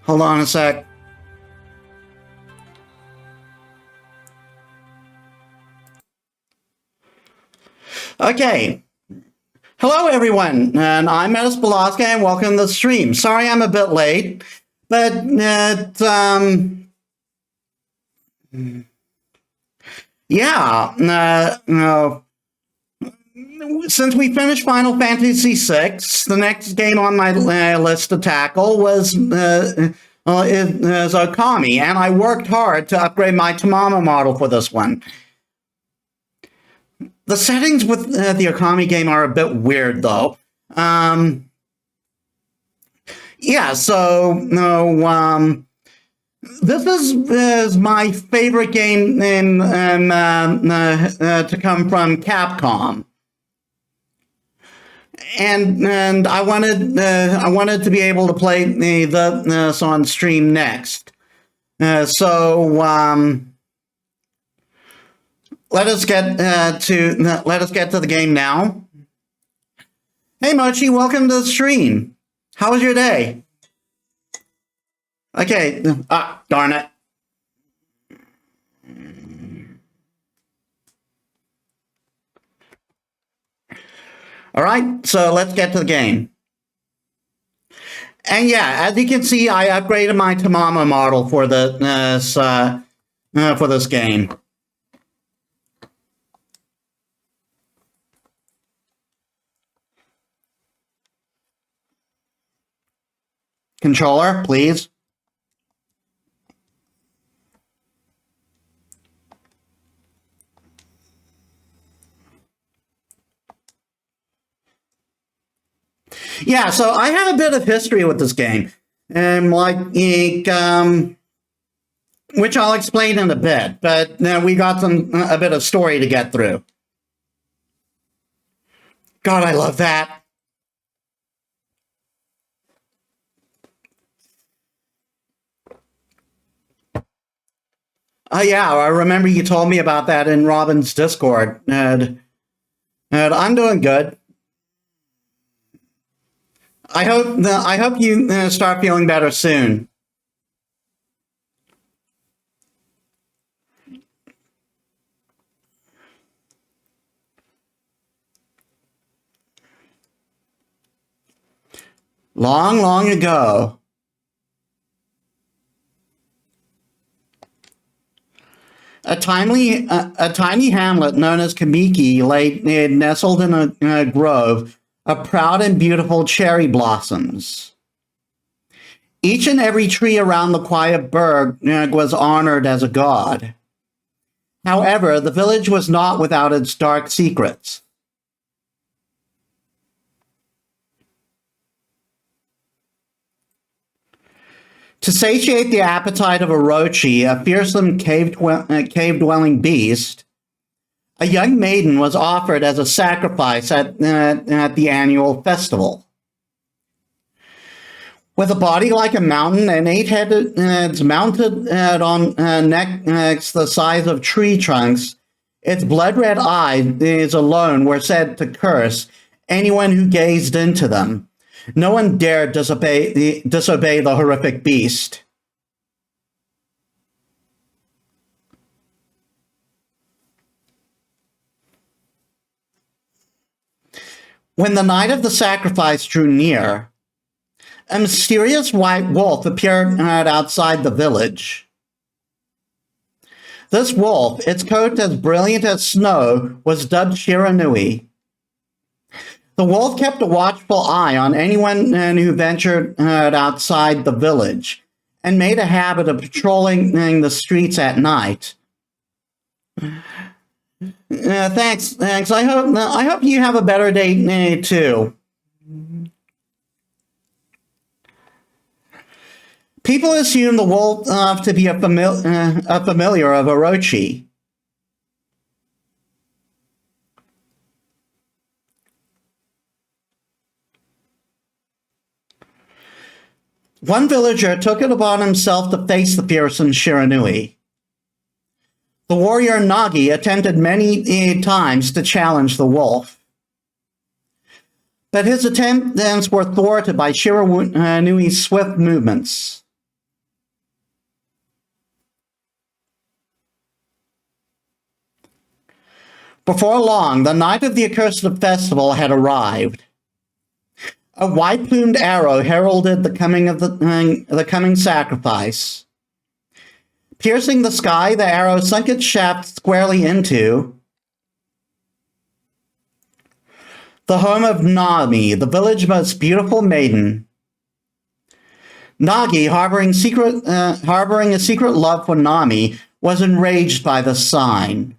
Hold on a sec. Okay. Hello, everyone, and I'm Metis Balaska, and welcome to the stream. Sorry I'm a bit late, but since we finished Final Fantasy VI, the next game on my list to tackle is Okami, and I worked hard to upgrade my Tamama model for this one. The settings with the Okami game are a bit weird, though. This is my favorite game to come from Capcom, and I wanted to be able to play this on stream next. Let us get to the game now. Hey Mochi, welcome to the stream. How was your day? Okay, darn it. All right, so let's get to the game. And yeah, as you can see, I upgraded my Tamama model for this game. Controller, please. Yeah, so I have a bit of history with this game, and which I'll explain in a bit. But we got a bit of story to get through. God, I love that. Oh yeah, I remember you told me about that in Robin's Discord, and I'm doing good. I hope you start feeling better soon. Long, long ago, a tiny hamlet known as Kamiki lay nestled in a grove of proud and beautiful cherry blossoms. Each and every tree around the quiet burg was honored as a god. However, the village was not without its dark secrets. To satiate the appetite of Orochi, a fearsome cave-dwelling beast, a young maiden was offered as a sacrifice at the annual festival. With a body like a mountain and 8 heads mounted on necks the size of tree trunks, its blood-red eyes alone were said to curse anyone who gazed into them. No one dared disobey the horrific beast. When the night of the sacrifice drew near, a mysterious white wolf appeared outside the village. This wolf, its coat as brilliant as snow, was dubbed Shiranui. The wolf kept a watchful eye on anyone who ventured outside the village, and made a habit of patrolling the streets at night. Thanks. I hope you have a better day too. People assume the wolf to be a familiar of Orochi. One villager took it upon himself to face the fearsome Shiranui. The warrior Nagi attempted many times to challenge the wolf. But his attempts were thwarted by Shiranui's swift movements. Before long, the night of the accursed festival had arrived. A white-plumed arrow heralded the coming sacrifice. Piercing the sky, the arrow sunk its shaft squarely into the home of Nami, the village's most beautiful maiden. Nagi, harboring a secret love for Nami, was enraged by the sign.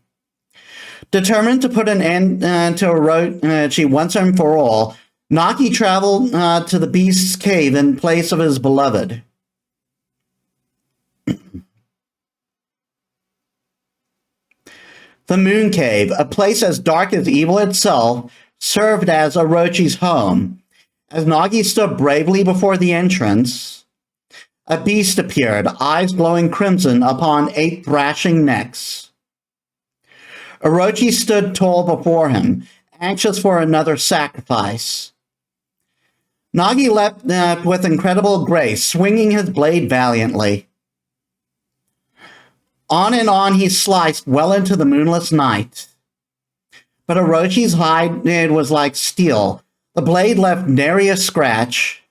Determined to put an end to Orochi once and for all, Nagi traveled to the beast's cave in place of his beloved. The Moon Cave, a place as dark as evil itself, served as Orochi's home. As Nagi stood bravely before the entrance, a beast appeared, eyes glowing crimson upon 8 thrashing necks. Orochi stood tall before him, anxious for another sacrifice. Nagi leapt with incredible grace, swinging his blade valiantly. On and on he sliced well into the moonless night. But Orochi's hide was like steel. The blade left nary a scratch.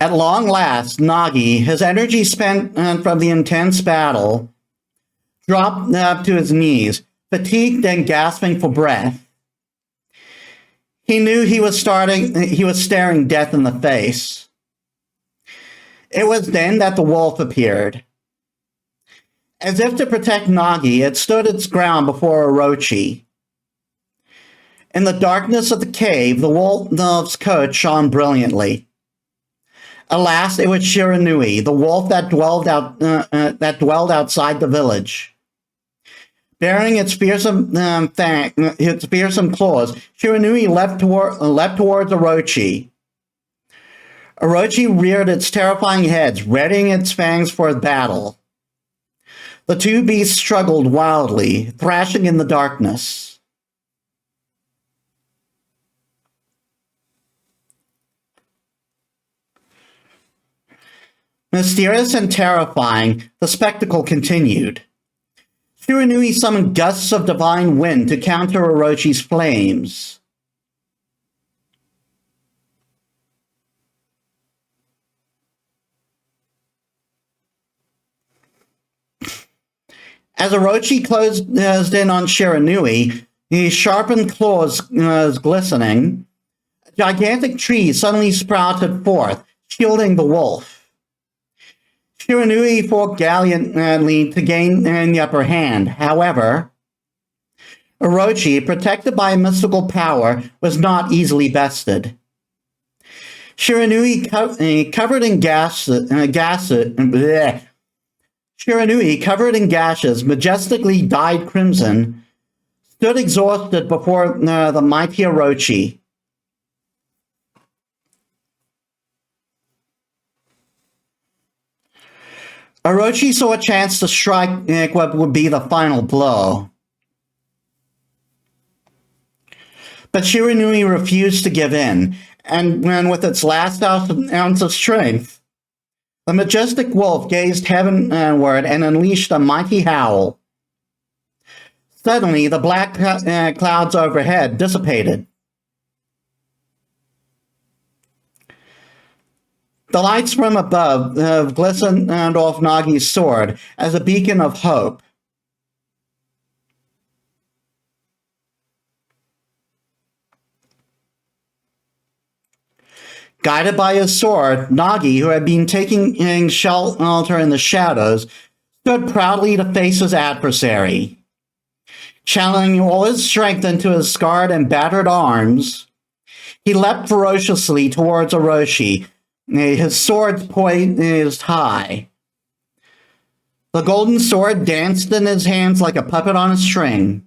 At long last, Nagi, his energy spent from the intense battle, dropped to his knees, fatigued and gasping for breath. He knew he was staring death in the face. It was then that the wolf appeared. As if to protect Nagi, it stood its ground before Orochi. In the darkness of the cave, the wolf's coat shone brilliantly. Alas, it was Shiranui, the wolf that dwelled outside the village. Bearing its fearsome claws, Shiranui leapt towards Orochi. Orochi reared its terrifying head, readying its fangs for battle. The two beasts struggled wildly, thrashing in the darkness. Mysterious and terrifying, the spectacle continued. Shiranui summoned gusts of divine wind to counter Orochi's flames. As Orochi closed in on Shiranui, his sharpened claws glistening, a gigantic tree suddenly sprouted forth, shielding the wolf. Shiranui fought gallantly to gain the upper hand. However, Orochi, protected by mystical power, was not easily bested. Shiranui, covered in gashes, majestically dyed crimson, stood exhausted before the mighty Orochi. Orochi saw a chance to strike what would be the final blow. But Shiranui refused to give in, and with its last ounce of strength, the majestic wolf gazed heavenward and unleashed a mighty howl. Suddenly, the black clouds overhead dissipated. The lights from above glistened off Nagi's sword as a beacon of hope. Guided by his sword, Nagi, who had been taking shelter in the shadows, stood proudly to face his adversary. Channeling all his strength into his scarred and battered arms, he leapt ferociously towards Orochi, his sword poised high. The golden sword danced in his hands like a puppet on a string.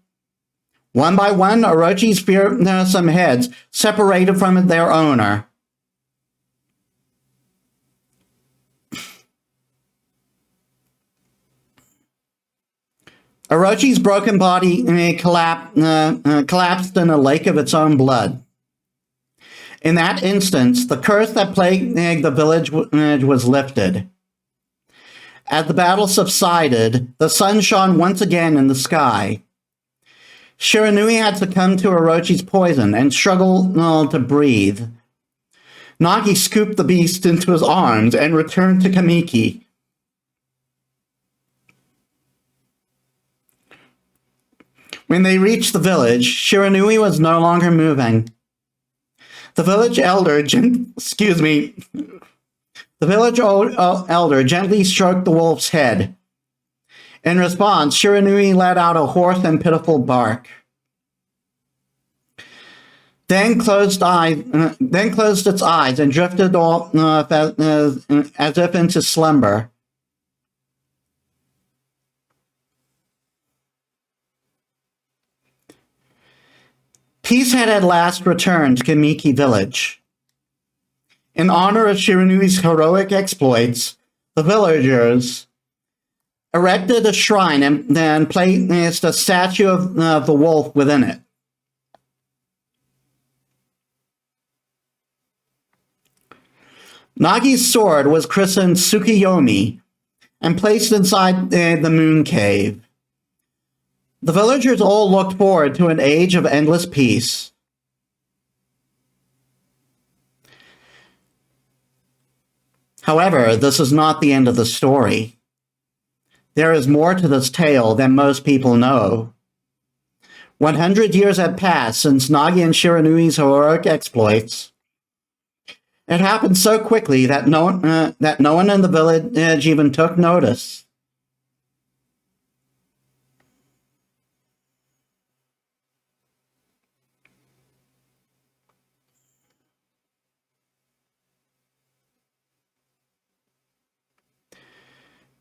One by one, Orochi's fearsome heads separated from their owner. Orochi's broken body collapsed in a lake of its own blood. In that instance, the curse that plagued the village was lifted. As the battle subsided, the sun shone once again in the sky. Shiranui had succumbed to Orochi's poison and struggled to breathe. Nagi scooped the beast into his arms and returned to Kamiki. When they reached the village, Shiranui was no longer moving. The village elder, gently stroked the wolf's head. In response, Shiranui let out a hoarse and pitiful bark. Then closed its eyes and drifted off as if into slumber. Peace had at last returned to Kamiki village. In honor of Shiranui's heroic exploits, the villagers erected a shrine and then placed a statue of the wolf within it. Nagi's sword was christened Tsukiyomi and placed inside the moon cave. The villagers all looked forward to an age of endless peace. However, this is not the end of the story. There is more to this tale than most people know. 100 years had passed since Nagi and Shiranui's heroic exploits. It happened so quickly that no one in the village even took notice.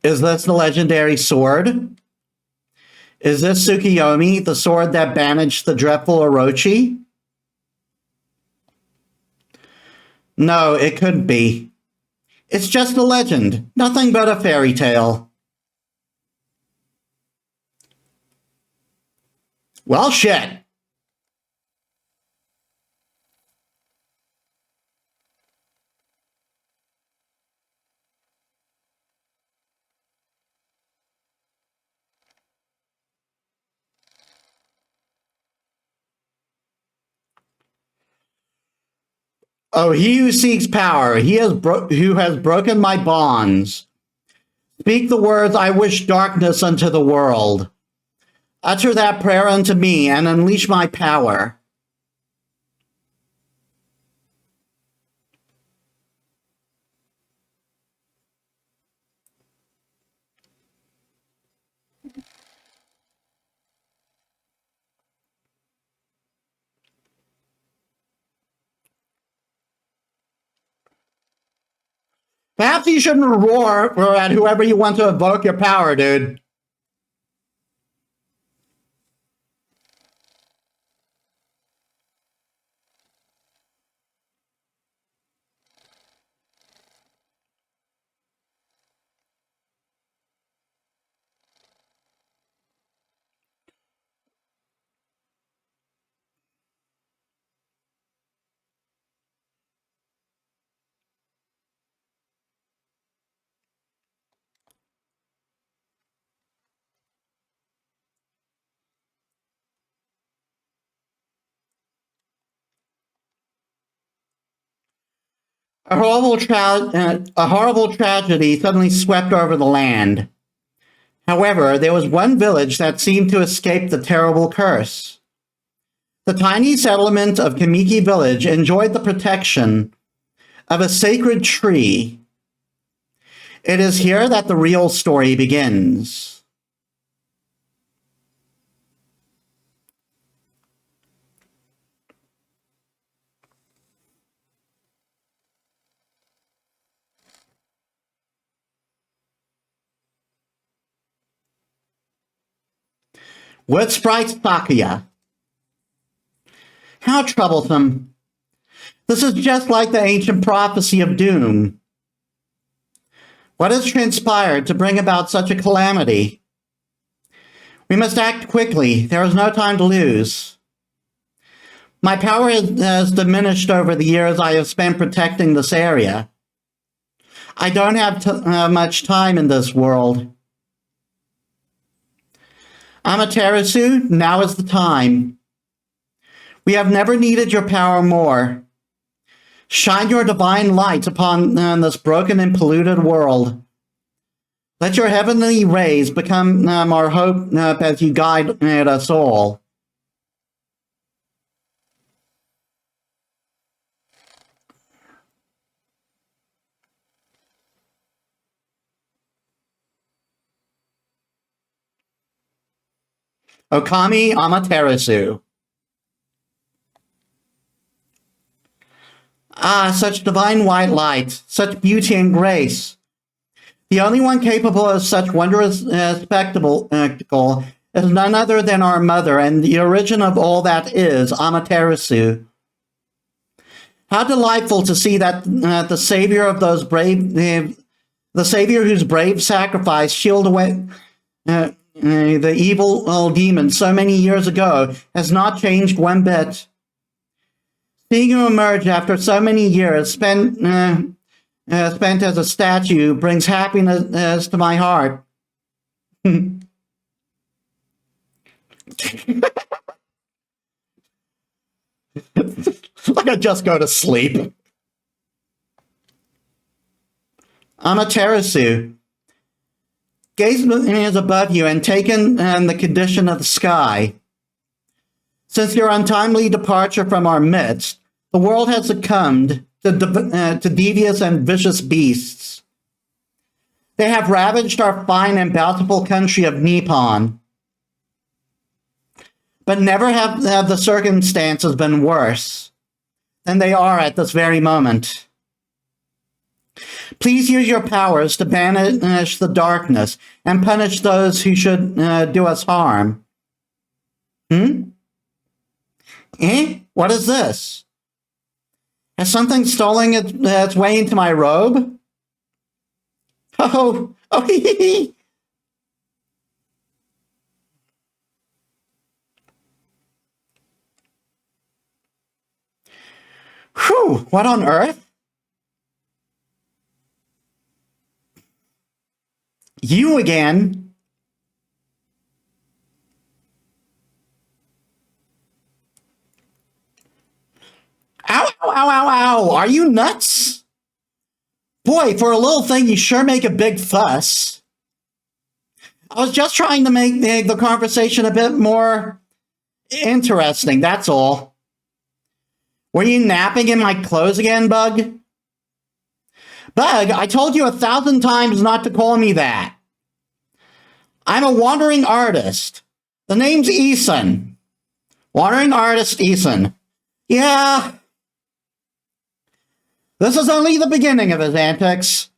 Is this the legendary sword? Is this Tsukiyomi, the sword that banished the dreadful Orochi? No, it couldn't be. It's just a legend, nothing but a fairy tale. Well, shit. Oh, he who seeks power, who has broken my bonds. Speak the words, I wish darkness unto the world. Utter that prayer unto me and unleash my power. Perhaps you shouldn't roar at whoever you want to evoke your power, dude. A horrible tragedy suddenly swept over the land. However, there was one village that seemed to escape the terrible curse. The tiny settlement of Kamiki Village enjoyed the protection of a sacred tree. It is here that the real story begins. Wood Sprite Sakuya. How troublesome. This is just like the ancient prophecy of doom. What has transpired to bring about such a calamity? We must act quickly. There is no time to lose. My power has diminished over the years I have spent protecting this area. I don't have much time in this world. Amaterasu, now is the time. We have never needed your power more. Shine your divine light upon this broken and polluted world. Let your heavenly rays become our hope as you guide us all. Okami Amaterasu. Ah, such divine white light, such beauty and grace. The only one capable of such wondrous spectacle is none other than our mother and the origin of all that is, Amaterasu. How delightful to see that the savior of those brave, the savior whose brave sacrifice shielded away the evil demon so many years ago has not changed one bit. Seeing you emerge after so many years spent as a statue brings happiness to my heart. Like I just go to sleep. Amaterasu. Gaze above you and take in the condition of the sky. Since your untimely departure from our midst, the world has succumbed to devious and vicious beasts. They have ravaged our fine and bountiful country of Nippon. But never have the circumstances been worse than they are at this very moment. Please use your powers to banish the darkness and punish those who should do us harm. What is this? Has something stolen its way into my robe? Oh, hee hee. Whew, what on earth? You again? Ow, ow, ow, ow, ow. Are you nuts? Boy, for a little thing, you sure make a big fuss. I was just trying to make the conversation a bit more interesting, that's all. Were you napping in my clothes again, Bug? Bug, I told you 1,000 times not to call me that. I'm a wandering artist. The name's Eason. Wandering artist Eason. Yeah. This is only the beginning of his antics.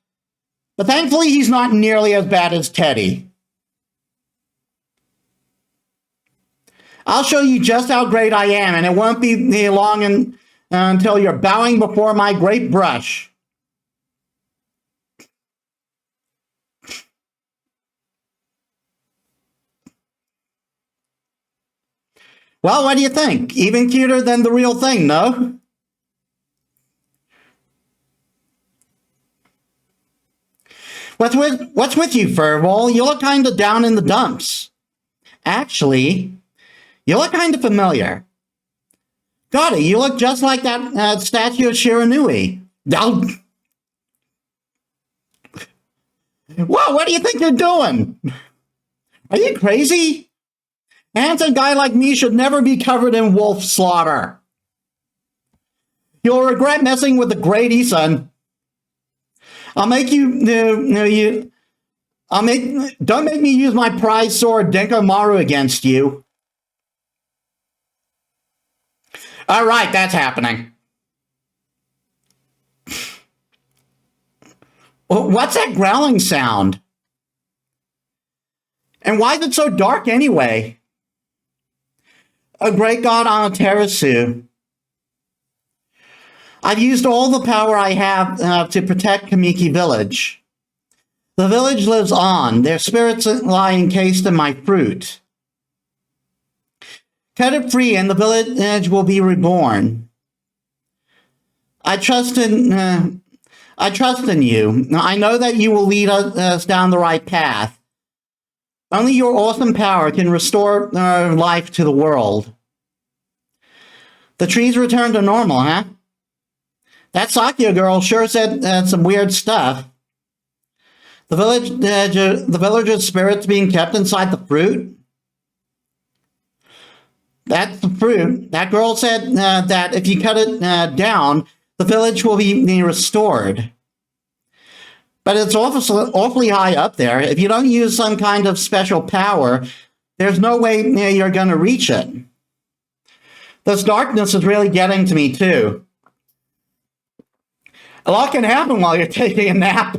But thankfully he's not nearly as bad as Teddy. I'll show you just how great I am, and it won't be long until you're bowing before my great brush. Well, what do you think? Even cuter than the real thing, no? What's with you, Furball? You look kind of down in the dumps. Actually, you look kind of familiar. Got it, you look just like that statue of Shiranui. Whoa, what do you think you're doing? Are you crazy? A handsome guy like me should never be covered in wolf slaughter. You'll regret messing with the great Eason. I'll make don't make me use my prize sword Denkomaru against you. All right, that's happening. What's that growling sound? And why is it so dark anyway? A great god Amaterasu. I've used all the power I have to protect Kamiki Village. The village lives on. Their spirits lie encased in my fruit. Cut it free and the village will be reborn. I trust in you. I know that you will lead us down the right path. Only your awesome power can restore life to the world. The trees return to normal, huh? That Sakya girl sure said some weird stuff. The villager's spirits being kept inside the fruit? That's the fruit. That girl said that if you cut it down, the village will be restored. But it's awfully high up there. If you don't use some kind of special power, there's no way you're going to reach it. This darkness is really getting to me, too. A lot can happen while you're taking a nap.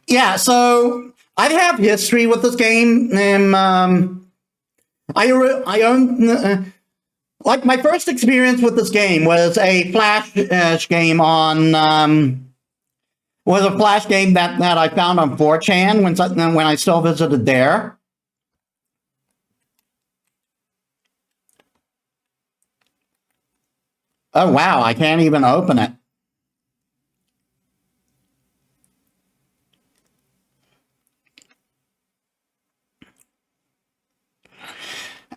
Yeah, so I have history with this game. I own... like, my first experience with this game was a Flash game on... was a Flash game that I found on 4chan when I still visited there. Oh, wow, I can't even open it.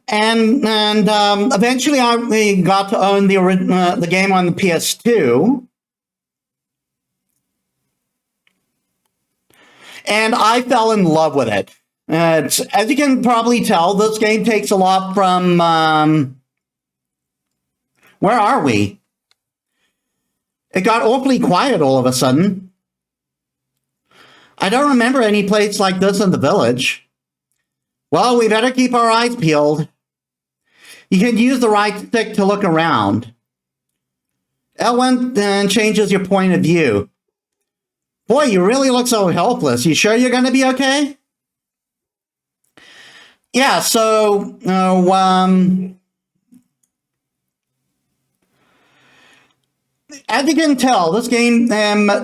And eventually I got to own the game on the PS2. And I fell in love with it. As you can probably tell, this game takes a lot from... where are we? It got awfully quiet all of a sudden. I don't remember any place like this in the village. Well, we better keep our eyes peeled. You can use the right stick to look around. L1 changes your point of view. Boy, you really look so helpless. You sure you're going to be okay? Yeah, so, as you can tell, this game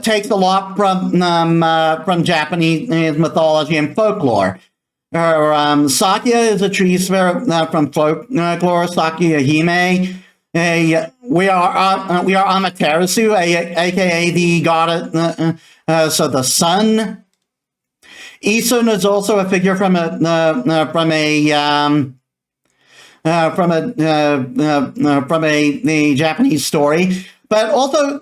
takes a lot from Japanese mythology and folklore. Sakya is a tree spirit from folklore, Sakya Hime. We are Amaterasu, aka the god, so the sun. Isun is also a figure from a Japanese story, but also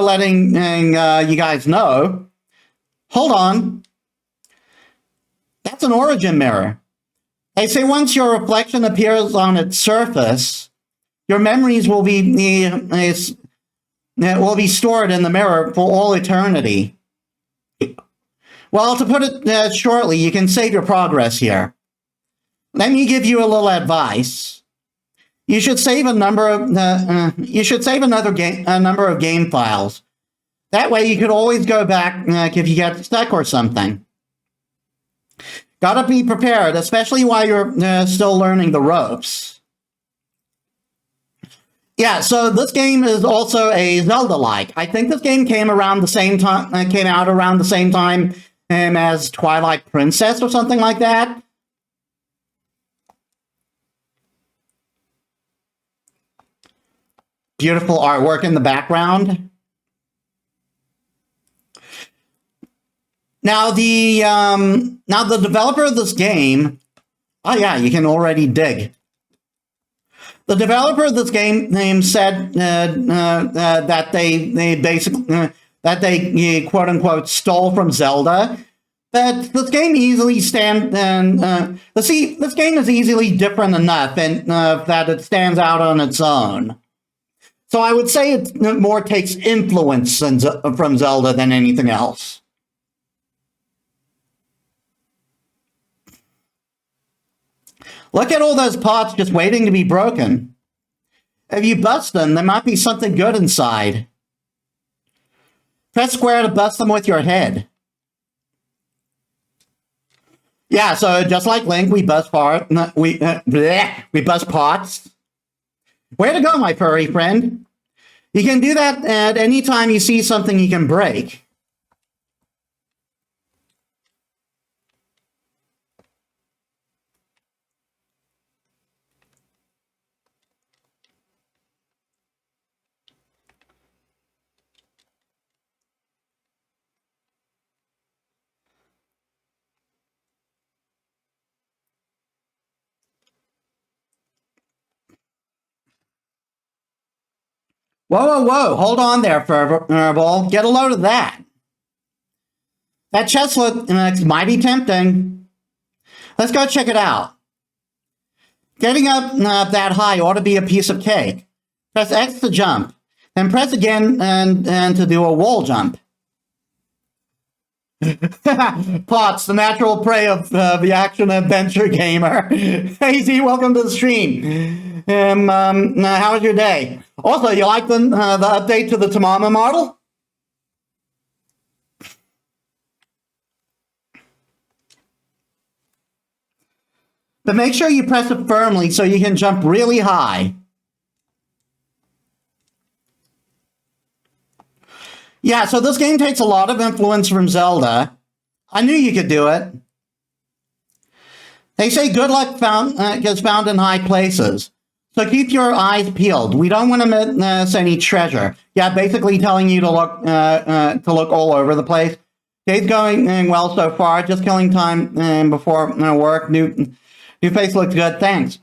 letting you guys know. Hold on, that's an origin mirror. They say once your reflection appears on its surface, your memories will be stored in the mirror for all eternity. Well, to put it shortly, you can save your progress here. Let me give you a little advice. You should save a number of number of game files. That way, you could always go back if you get stuck or something. Gotta be prepared, especially while you're still learning the ropes. Yeah, so this game is also a Zelda-like. I think this game came out around the same time as Twilight Princess or something like that. Beautiful artwork in the background. Now the developer of this game, oh yeah, you can already dig. The developer of this game said that they basically quote unquote stole from Zelda. But this game this game is easily different enough and that it stands out on its own. So I would say it more takes influence from Zelda than anything else. Look at all those pots just waiting to be broken. If you bust them, there might be something good inside. Press square to bust them with your head. Yeah, so just like Link, we bust pots. Way to go, my furry friend. You can do that at any time you see something you can break. Whoa, whoa, whoa. Hold on there, Furball. Get a load of that. That chest looks mighty tempting. Let's go check it out. Getting up that high ought to be a piece of cake. Press X to jump. Then press again and to do a wall jump. Pots, the natural prey of the action-adventure gamer. Hey Z, welcome to the stream. How was your day? Also, you like the update to the Tamama model? But make sure you press it firmly so you can jump really high. Yeah, so this game takes a lot of influence from Zelda. I knew you could do it. They say good luck gets found in high places. So keep your eyes peeled. We don't want to miss any treasure. Yeah, basically telling you to look all over the place. Day's going well so far. Just killing time before work. New face looks good. Thanks.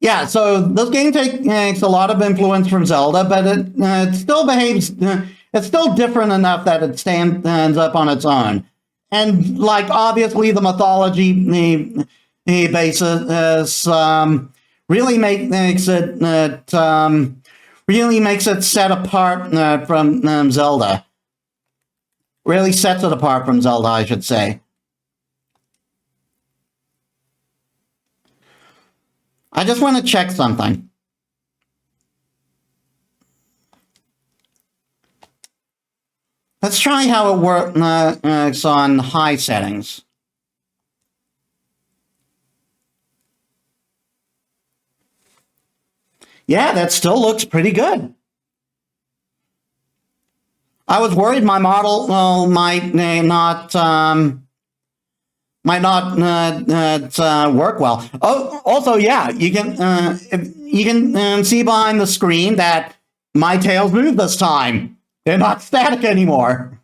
Yeah, so this game takes a lot of influence from Zelda, but it still behaves... it's still different enough that it stands up on its own. And, like, obviously the mythology basis really makes it set apart from Zelda. Really sets it apart from Zelda, I should say. I just want to check something. Let's try how it works on high settings. Yeah, that still looks pretty good. I was worried my model might not work well. Oh, also, yeah, you can see behind the screen that my tails move this time. They're not static anymore.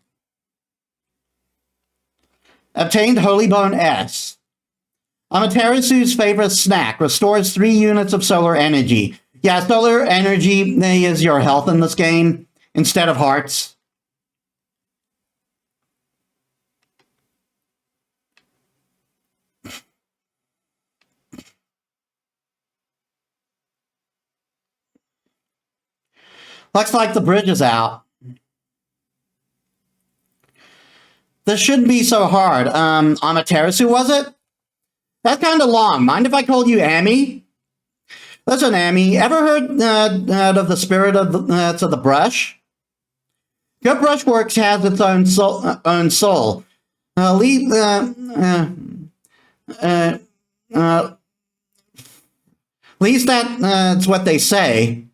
Obtained Holy Bone S. Amaterasu's favorite snack. Restores 3 units of solar energy. Yeah, solar energy is your health in this game instead of hearts. Looks like the bridge is out. This shouldn't be so hard. Amaterasu, was it? That's kind of long. Mind if I call you Amy? Listen, Amy, ever heard of the spirit of the brush? Good Brushworks has its own soul. At least that's what they say.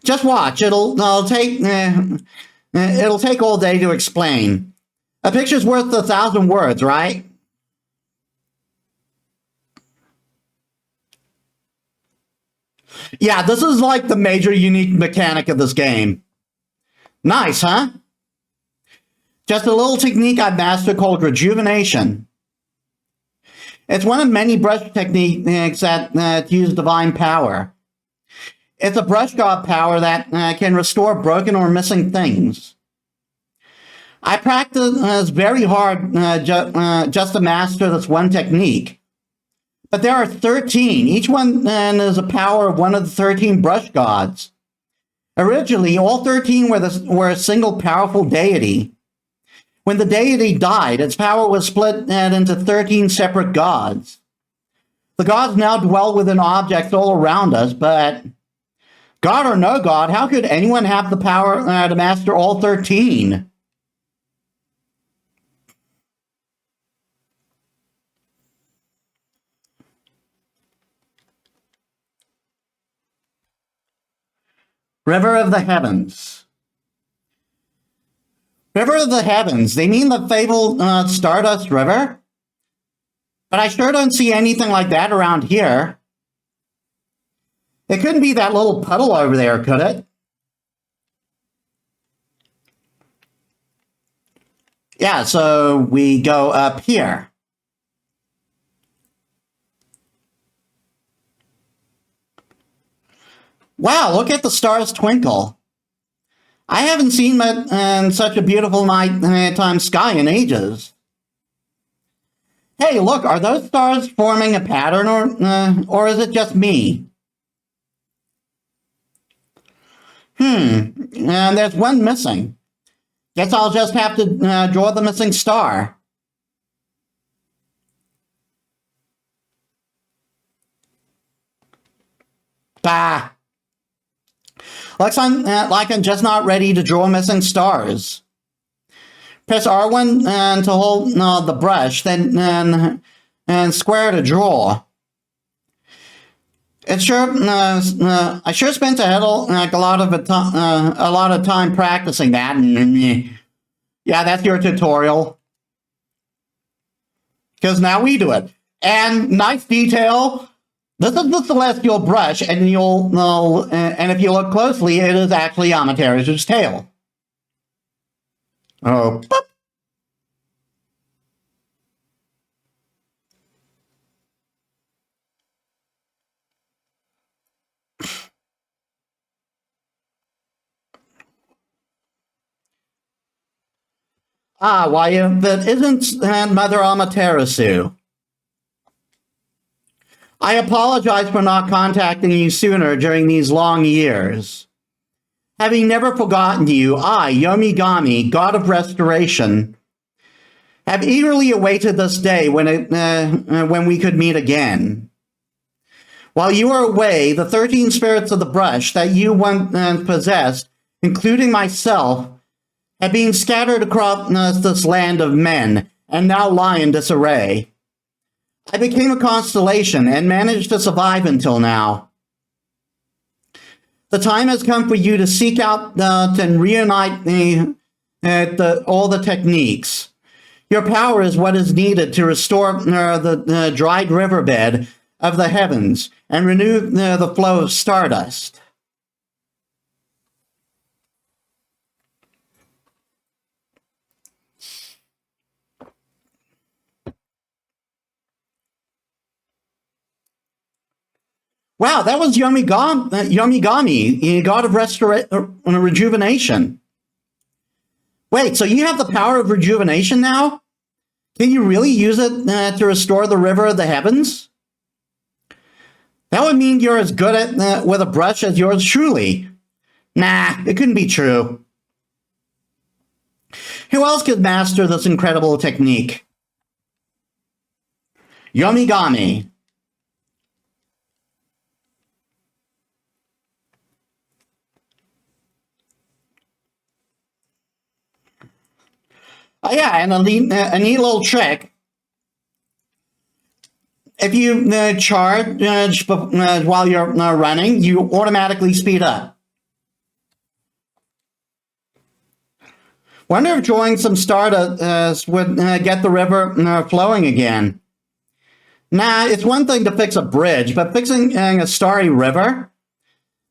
Just watch. It'll take all day to explain. A picture's worth 1,000 words, right? Yeah, this is like the major unique mechanic of this game. Nice, huh? Just a little technique I mastered called rejuvenation. It's one of many brush techniques that use divine power. It's a brush god power that can restore broken or missing things. I practiced very hard just to master this one technique. But there are 13. Each one is a power of one of the 13 brush gods. Originally, all 13 were a single powerful deity. When the deity died, its power was split into 13 separate gods. The gods now dwell within objects all around us, but God or no God, how could anyone have the power to master all 13? River of the Heavens. River of the Heavens. They mean the fabled Stardust River? But I sure don't see anything like that around here. It couldn't be that little puddle over there, could it? Yeah, so we go up here. Wow, look at the stars twinkle. I haven't seen such a beautiful nighttime sky in ages. Hey, look, are those stars forming a pattern, or is it just me? And there's one missing. Guess I'll just have to draw the missing star. Bah. Looks like I'm just not ready to draw missing stars. Press R1 to hold the brush, then and square to draw. It's sure. I sure spent a lot of time practicing that. Yeah, that's your tutorial. Because now we do it. And nice detail. This is the celestial brush, and and if you look closely, it is actually Amaterasu's tail. Oh, boop. Why, that isn't Mother Amaterasu. I apologize for not contacting you sooner during these long years. Having never forgotten you, I, Yomigami, God of Restoration, have eagerly awaited this day when we could meet again. While you were away, the 13 spirits of the brush that you once possessed, including myself, have been scattered across this land of men, and now lie in disarray. I became a constellation and managed to survive until now. The time has come for you to seek out and reunite all the techniques. Your power is what is needed to restore the dried riverbed of the heavens and renew the flow of stardust. Wow, that was Yomigami, God of Rejuvenation. Wait, so you have the power of rejuvenation now? Can you really use it to restore the river of the heavens? That would mean you're as good at with a brush as yours truly. Nah, it couldn't be true. Who else could master this incredible technique? Yomigami. Oh yeah, and a neat little trick. If you charge while you're running, you automatically speed up. Wonder if drawing some stardust would get the river flowing again. Nah, it's one thing to fix a bridge, but fixing a starry river?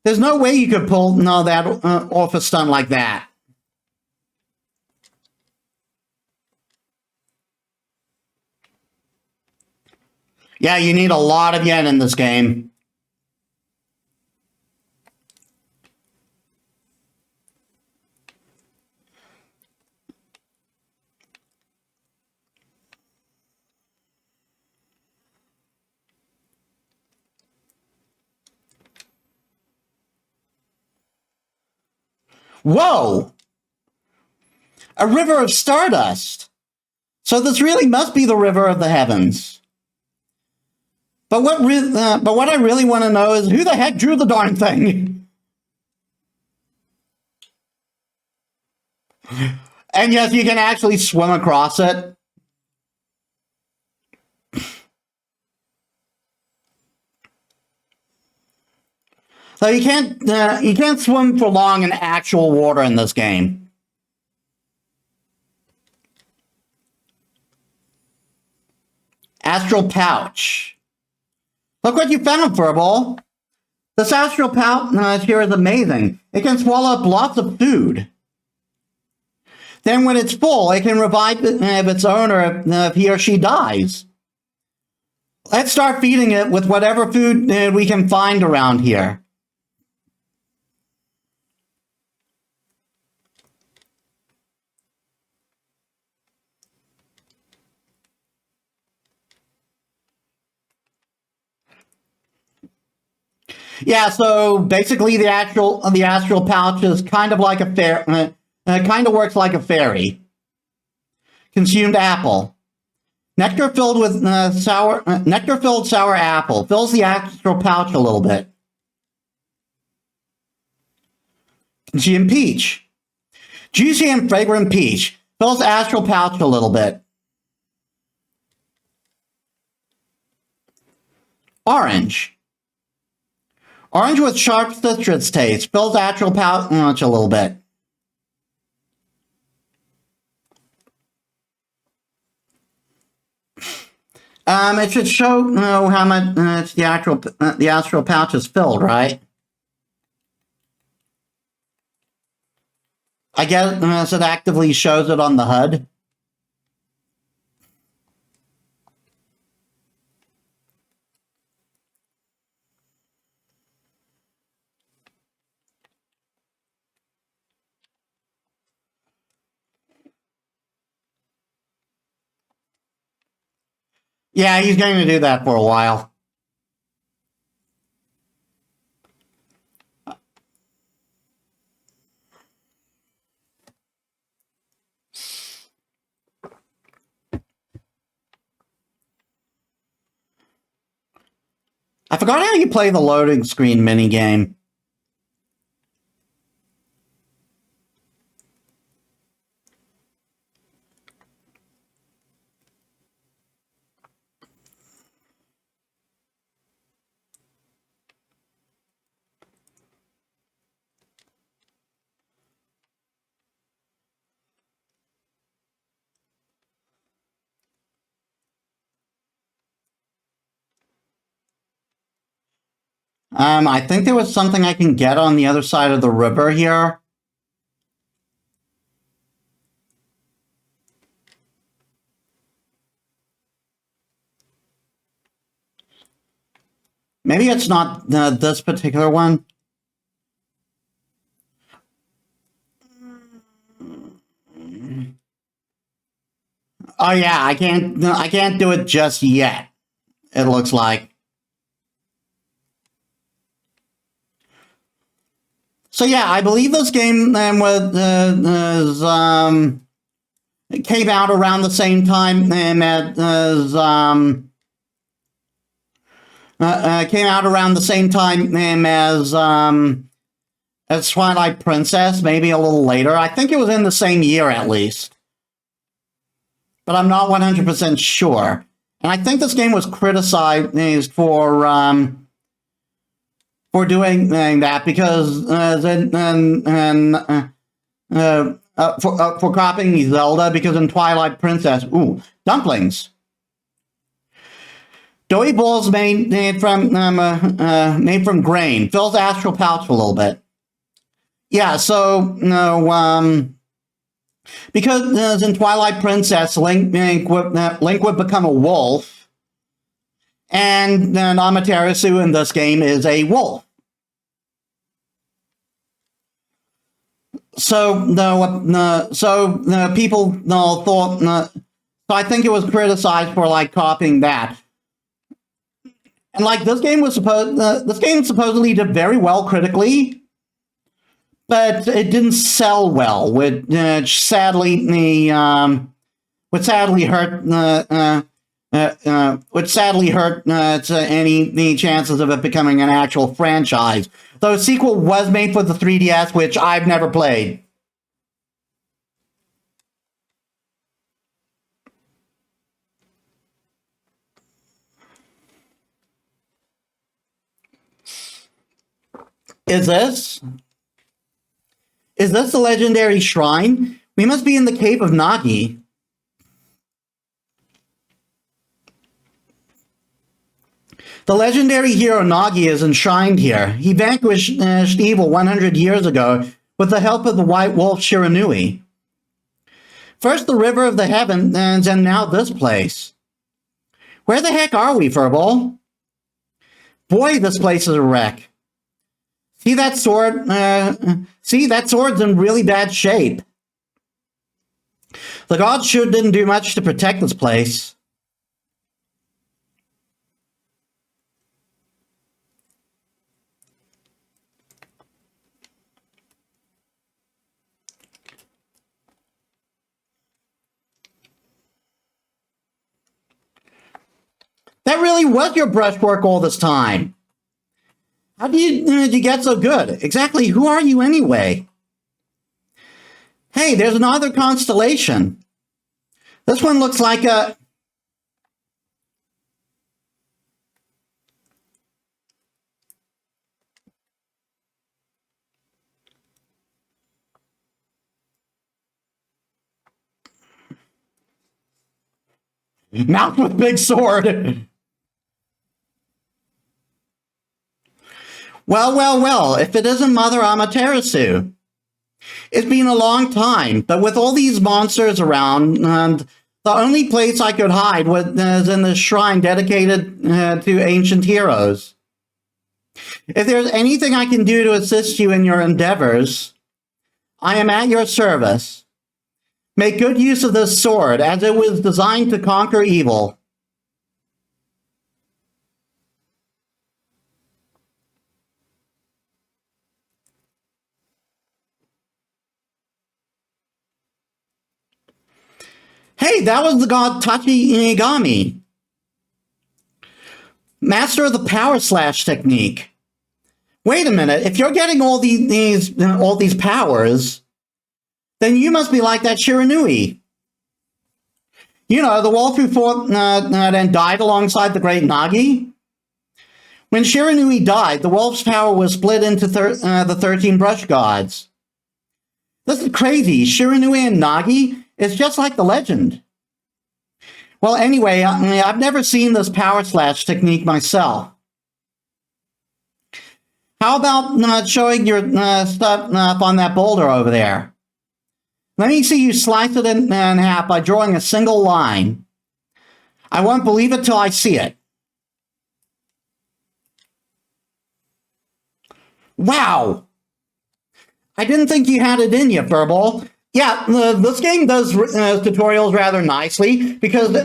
There's no way you could pull that off a stunt like that. Yeah, you need a lot of yen in this game. Whoa! A river of stardust. So this really must be the river of the heavens. But what I really want to know is who the heck drew the darn thing? And yes, you can actually swim across it. So you can't swim for long in actual water in this game. Astral pouch. Look what you found, Furball. This astral pouch here is amazing. It can swallow up lots of food. Then when it's full, it can revive its owner if he or she dies. Let's start feeding it with whatever food we can find around here. Yeah, so basically the astral pouch is kind of like a kind of works like a fairy. Consumed apple. Nectar filled with nectar-filled sour apple fills the astral pouch a little bit. Consumed peach. Juicy and fragrant peach fills the astral pouch a little bit. Orange. Orange with sharp citrus taste fills the astral pouch a little bit. It should show how much the astral pouch is filled, right? I guess it actively shows it on the HUD. Yeah, he's going to do that for a while. I forgot how you play the loading screen minigame. I think there was something I can get on the other side of the river here. Maybe it's not this particular one. Oh yeah, I can't do it just yet. It looks like. So yeah, I believe this game came out around the same time as Twilight Princess, maybe a little later. I think it was in the same year at least, but I'm not 100% sure. And I think this game was criticized for doing that because for copying Zelda, because in Twilight Princess, dumplings. Doughy balls made from grain fills the astral pouch a little bit. Yeah, so because in Twilight Princess, Link would become a wolf, and Amaterasu in this game is a wolf. So people thought. So I think it was criticized for like copying that. And like this game supposedly did very well critically, but it didn't sell well, which sadly hurt any chances of it becoming an actual franchise. Though a sequel was made for the 3DS, which I've never played. Is this the legendary shrine? We must be in the cave of Nagi. The legendary hero Nagi is enshrined here. He vanquished evil 100 years ago with the help of the White Wolf Shiranui. First the River of the Heavens, and now this place. Where the heck are we, Furball? Boy, this place is a wreck. See that sword? That sword's in really bad shape. The gods sure didn't do much to protect this place. That really was your brushwork all this time. How did you get so good? Exactly who are you anyway? Hey, there's another constellation. This one looks like a... Mouth with big sword. Well, if it isn't Mother Amaterasu. It's been a long time, but with all these monsters around, and the only place I could hide was in the shrine dedicated to ancient heroes. If there's anything I can do to assist you in your endeavors, I am at your service. Make good use of this sword, as it was designed to conquer evil. Hey, that was the god Tachi-Inigami, master of the power slash technique. Wait a minute, if you're getting all these powers, then you must be like that Shiranui. You know, the wolf who fought and died alongside the great Nagi? When Shiranui died, the wolf's power was split into the 13 brush gods. This is crazy. Shiranui and Nagi is just like the legend. Well, anyway, I've never seen this power slash technique myself. How about showing your stuff on that boulder over there? Let me see you slice it in half by drawing a single line. I won't believe it till I see it. Wow! I didn't think you had it in you, Furball. Yeah, this game does tutorials rather nicely because...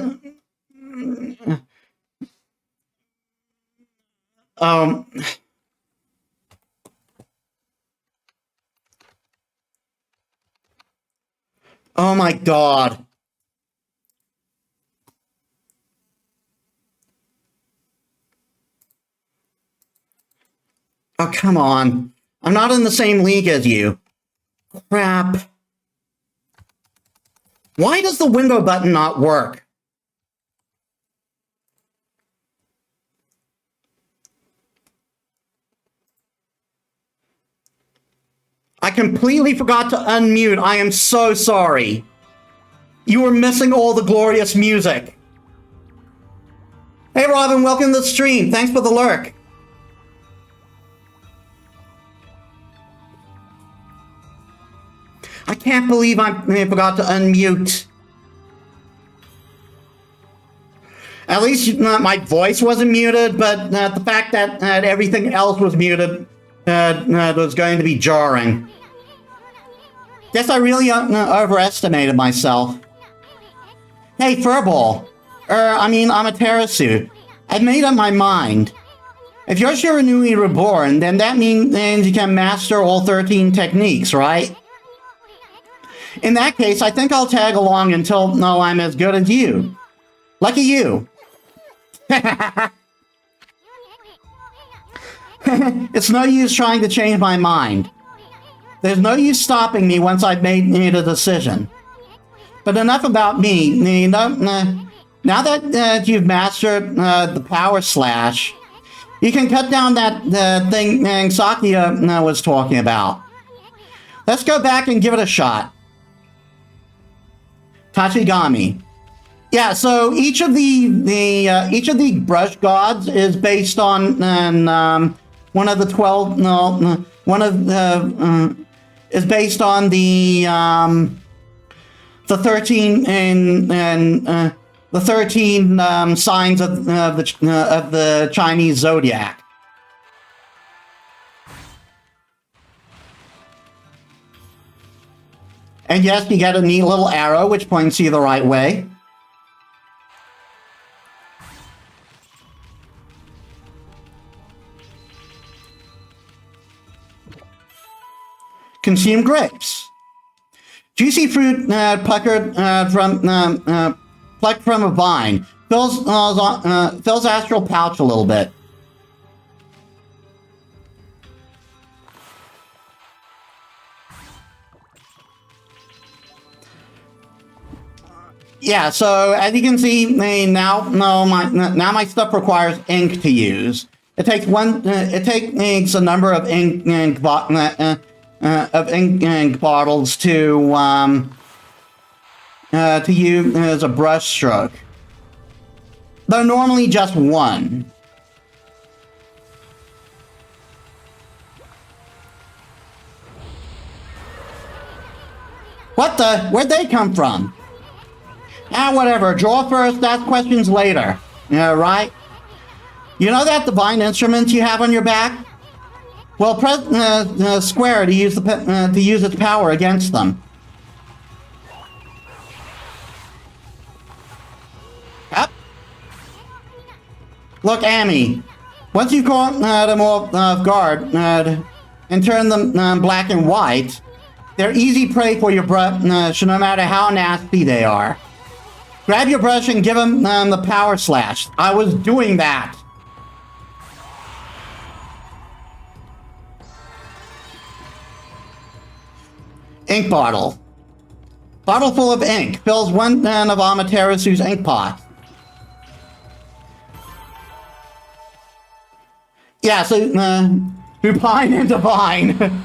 Oh my god. Oh, come on. I'm not in the same league as you. Crap. Why does the window button not work? I completely forgot to unmute. I am so sorry. You were missing all the glorious music. Hey, Robin, welcome to the stream. Thanks for the lurk. I can't believe I forgot to unmute. At least my voice wasn't muted, but the fact that everything else was muted was going to be jarring. Guess I really overestimated myself. Hey, Furball. Amaterasu. I've made up my mind. If you're Shiranui Reborn, then that means you can master all 13 techniques, right? In that case, I think I'll tag along until I'm as good as you. Lucky you. It's no use trying to change my mind. There's no use stopping me once I've made a decision. But enough about me. Now that you've mastered the power slash, you can cut down that thing Sakia was talking about. Let's go back and give it a shot. Tachigami. Yeah, so each of the brush gods is based on one of the 12. No, one of the is based on the 13 and the 13 signs of the Chinese zodiac. And yes, you get a neat little arrow which points you the right way. Consume grapes. Juicy fruit plucked from a vine. Fills astral pouch a little bit. Yeah, so as you can see, now my stuff requires ink to use. It takes a number of ink bottles to use as a brush stroke. Though normally just one. What the? Where'd they come from? Ah, whatever. Draw first, ask questions later. Yeah, right? You know that divine instrument you have on your back? Well, press square to use its power against them. Yep. Look, Amy. Once you caught them off guard and turn them black and white, they're easy prey for your brush, no matter how nasty they are. Grab your brush and give them the power slash. I was doing that. Ink bottle. Bottle full of ink. Fills one of Amaterasu's ink pot. Yeah, so, Lupine and Divine.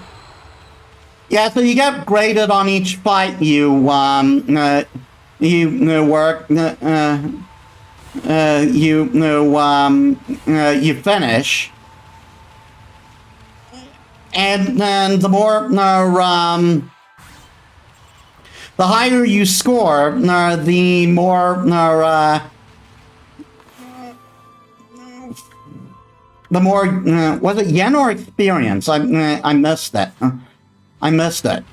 Yeah, so you get graded on each fight you finish, and then the more the higher you score, the more was it yen or experience? I missed that. I missed it.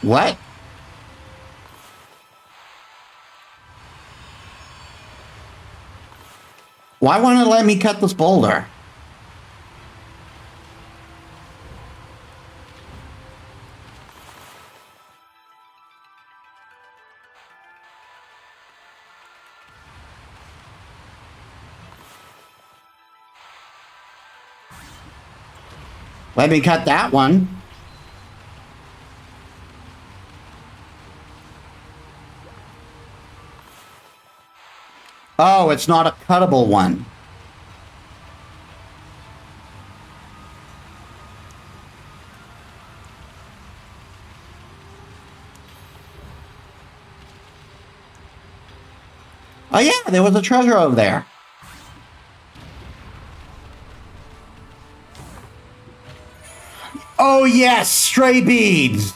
What? Why won't it let me cut this boulder? Let me cut that one. Oh, it's not a cuttable one. Oh yeah, there was a treasure over there. Oh yes, stray beads.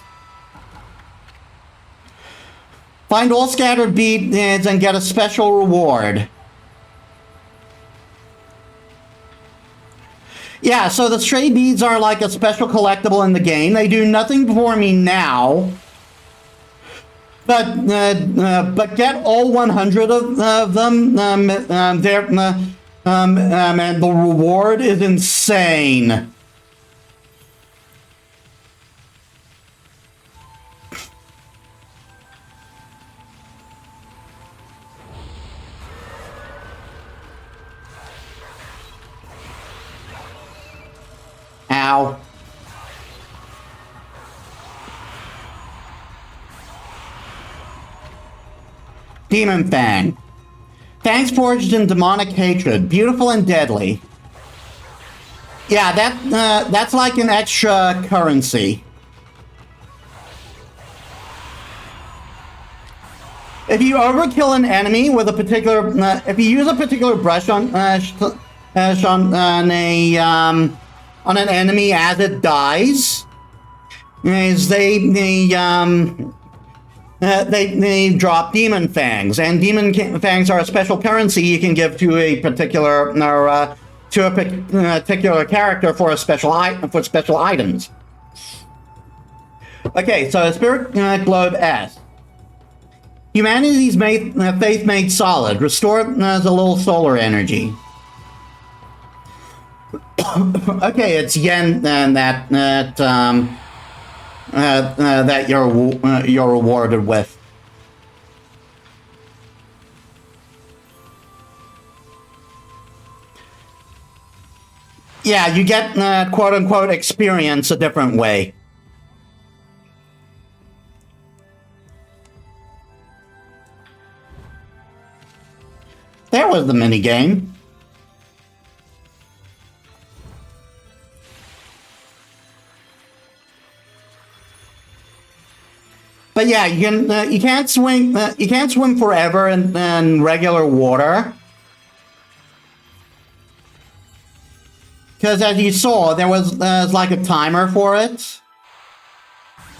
Find all scattered beads and get a special reward. Yeah, so the stray beads are like a special collectible in the game. They do nothing for me now. But get all 100 of them, and the reward is insane. Ow. Demon Fang. Fangs forged in demonic hatred, beautiful and deadly. Yeah, that's like an extra currency. If you overkill an enemy with a particular, if you use a particular brush on an enemy as it dies, they drop demon fangs, and demon fangs are a special currency you can give to a particular particular character for special items. Okay, so Spirit Globe S. Humanity's faith made solid. Restore a little solar energy. Okay, it's yen that you're rewarded with. Yeah, you get quote unquote experience a different way. There was the mini game. But yeah, you can't swim forever in regular water. Because as you saw, there was like a timer for it.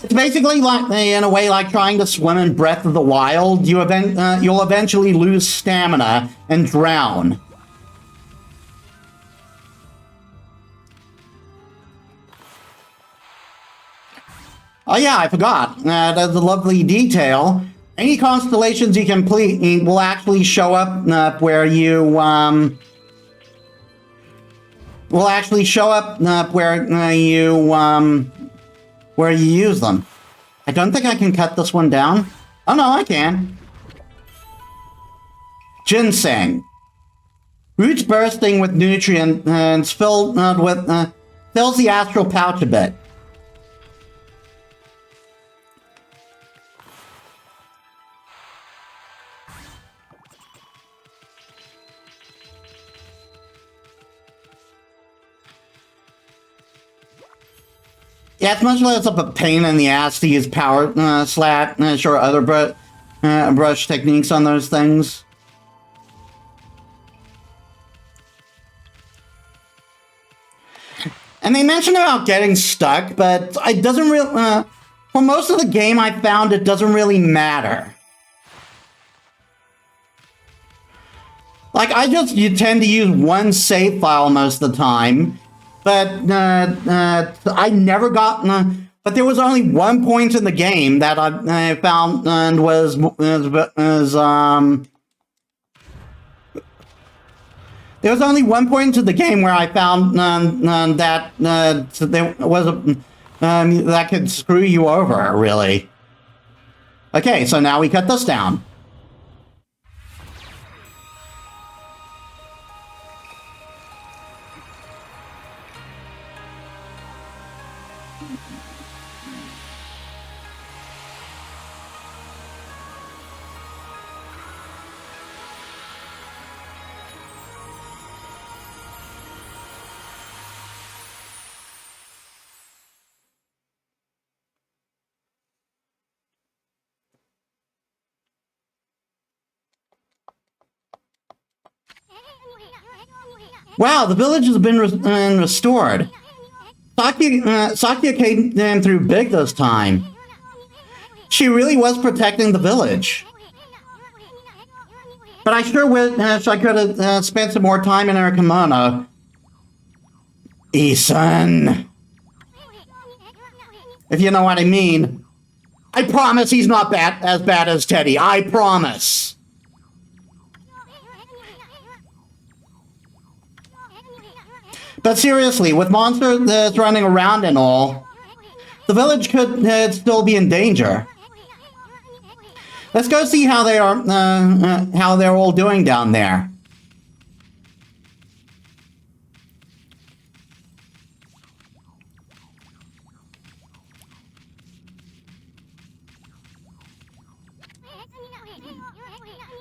It's basically like, in a way, like trying to swim in Breath of the Wild. You'll eventually lose stamina and drown. Oh yeah, I forgot. That's a lovely detail. Any constellations you complete will actually show up where you where you use them. I don't think I can cut this one down. Oh no, I can. Ginseng. Roots bursting with nutrients fills the astral pouch a bit. Yeah, it's much less of a pain in the ass to use power slash or other brush techniques on those things. And they mentioned about getting stuck, but it doesn't really. For most of the game, I found it doesn't really matter. Like you tend to use one save file most of the time. But I never got. But there was only one point in the game that I found and was there was only one point in the game where I found that there was that could screw you over, really. Okay, so now we cut this down. Wow, the village has been restored. Sakia came through big this time. She really was protecting the village. But I sure wish I could have spent some more time in her kimono. Isan. If you know what I mean. I promise he's not as bad as Teddy. I promise. But seriously, with monsters that's running around and all, the village could still be in danger. Let's go see how they're all doing down there.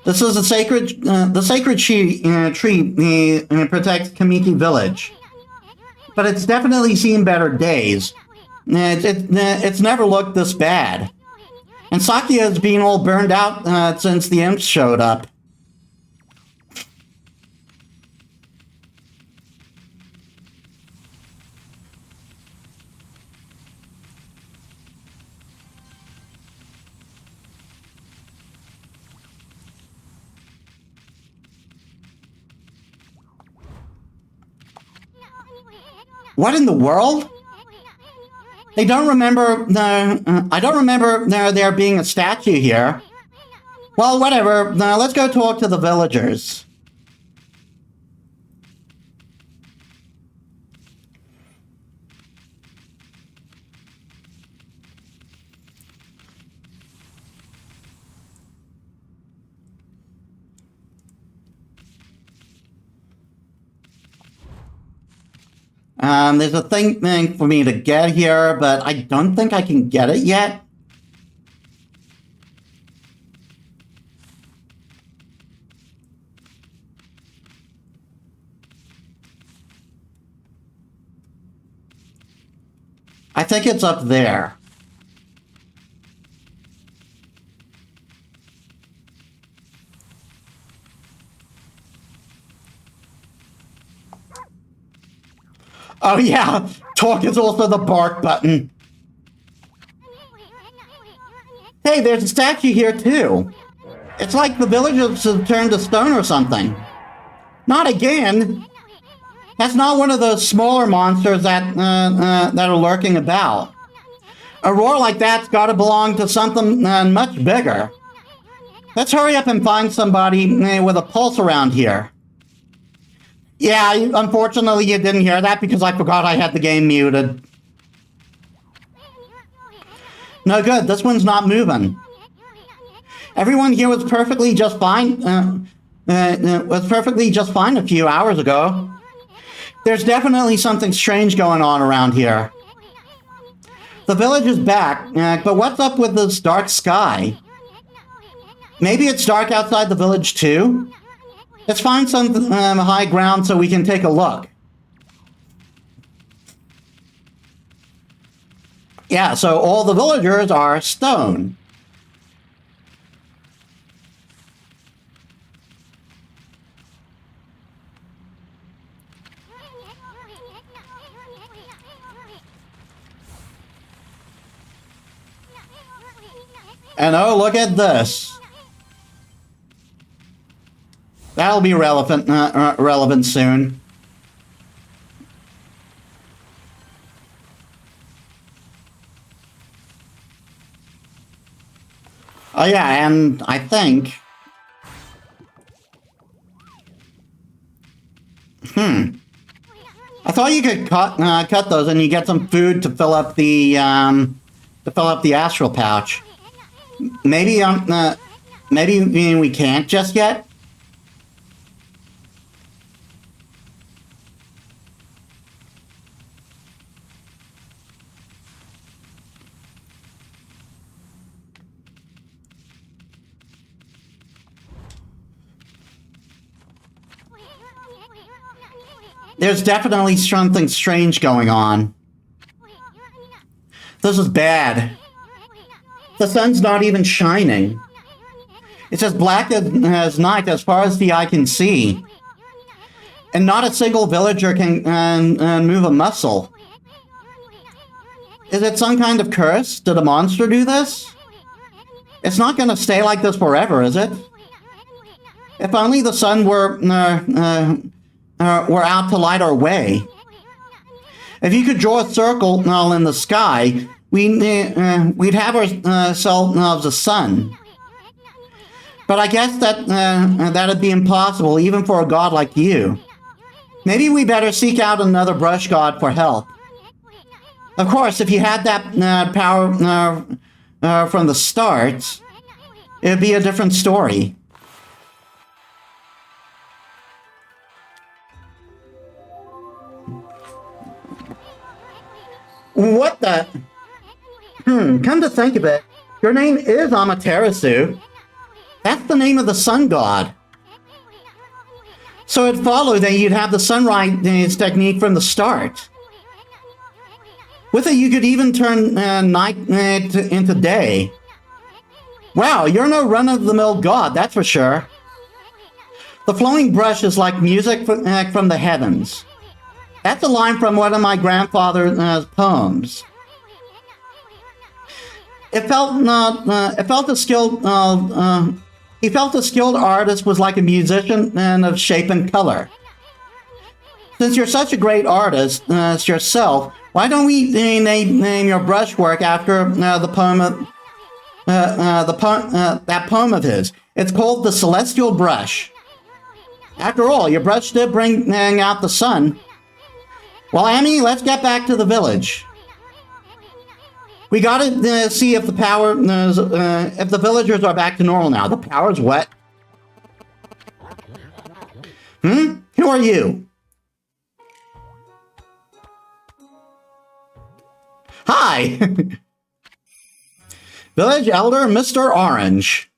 This is the sacred tree protects Kamiki Village. But it's definitely seen better days. It's never looked this bad. And Sakia has been all burned out since the imps showed up. What in the world? I don't remember there being a statue here. Well, whatever. Now let's go talk to the villagers. There's a thing for me to get here, but I don't think I can get it yet. I think it's up there. Oh yeah, talk is also the bark button. Hey, there's a statue here too. It's like the villagers have turned to stone or something. Not again. That's not one of those smaller monsters that are lurking about. A roar like that's got to belong to something much bigger. Let's hurry up and find somebody with a pulse around here. Yeah, unfortunately you didn't hear that because I forgot I had the game muted. No good, this one's not moving. Everyone here was perfectly just fine. Was perfectly just fine a few hours ago. There's definitely something strange going on around here. The village is back, but what's up with this dark sky? Maybe it's dark outside the village too? Let's find some high ground so we can take a look. Yeah, so all the villagers are stone. And oh, look at this. That'll be relevant soon. Oh yeah, and I think... I thought you could cut those and you get some food to fill up the astral pouch. Maybe we can't just yet. There's definitely something strange going on. This is bad. The sun's not even shining. It's as black as night as far as the eye can see. And not a single villager can move a muscle. Is it some kind of curse? Did a monster do this? It's not going to stay like this forever, is it? If only the sun were out to light our way. If you could draw a circle in the sky, we'd have ourselves a sun. But I guess that'd be impossible, even for a god like you. Maybe we better seek out another brush god for help. Of course, if you had that power from the start, it'd be a different story. What the? Come to think of it, your name is Amaterasu. That's the name of the sun god. So it followed that you'd have the sunrise technique from the start. With it, you could even turn night into day. Wow, you're no run-of-the-mill god, that's for sure. The flowing brush is like music from the heavens. That's a line from one of my grandfather's poems. He felt a skilled artist was like a musician of shape and color. Since you're such a great artist yourself, why don't we name your brushwork after that poem of his? It's called the Celestial Brush. After all, your brush did bring out the sun. Well, Amy, let's get back to the village. We gotta see if the power, if the villagers are back to normal now. The power's wet. Who are you? Hi! Village Elder Mr. Orange.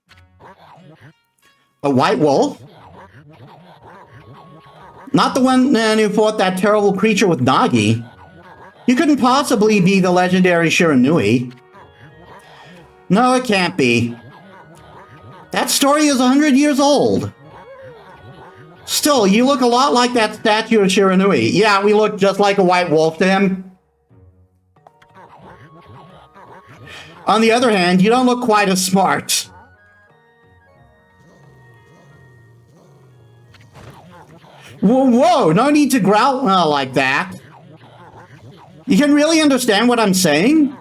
A white wolf? Not the one who fought that terrible creature with Nagi. You couldn't possibly be the legendary Shiranui. No, it can't be. That story is 100 years old. Still, you look a lot like that statue of Shiranui. Yeah, we look just like a white wolf to him. On the other hand, you don't look quite as smart. Whoa, no need to growl like that. You can really understand what I'm saying?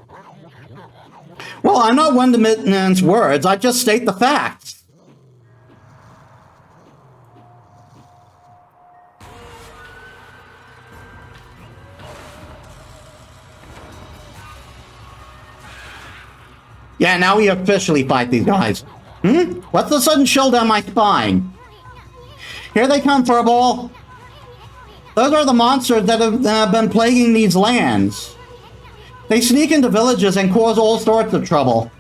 Well, I'm not one to mince words, I just state the facts. Yeah, now we officially fight these guys. What's the sudden chill down my spine? Here they come, Furball. Those are the monsters that have been plaguing these lands. They sneak into villages and cause all sorts of trouble.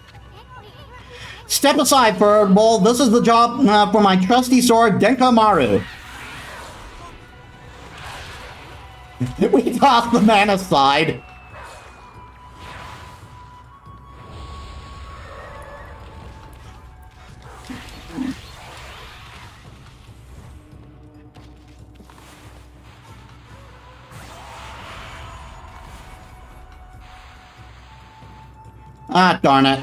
Step aside, Furball. This is the job for my trusty sword, Denkamaru. We toss the man aside. Ah, darn it.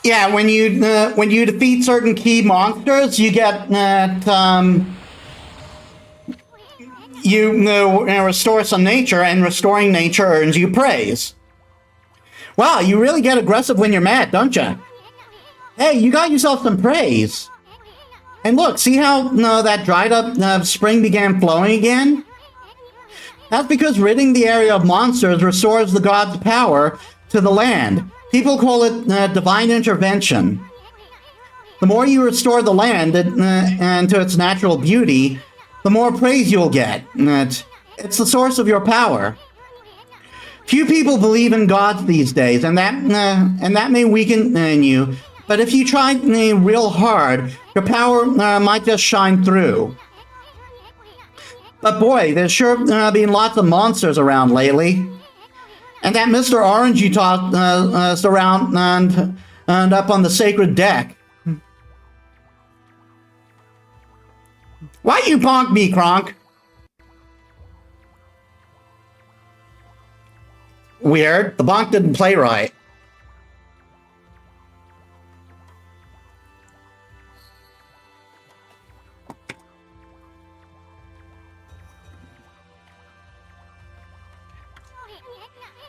Yeah, when you defeat certain key monsters, you get you restore some nature, and restoring nature earns you praise. Wow, you really get aggressive when you're mad, don't you? Hey, you got yourself some praise. And look, see how that dried up spring began flowing again? That's because ridding the area of monsters restores the god's power to the land. People call it divine intervention. The more you restore the land and to its natural beauty, the more praise you'll get. It's the source of your power. Few people believe in gods these days, and that may weaken you. But if you try real hard, your power might just shine through. But boy, there's sure been lots of monsters around lately. And that Mr. Orange you tossed us around and up on the sacred deck. Why you bonk me, Kronk? Weird. The bonk didn't play right.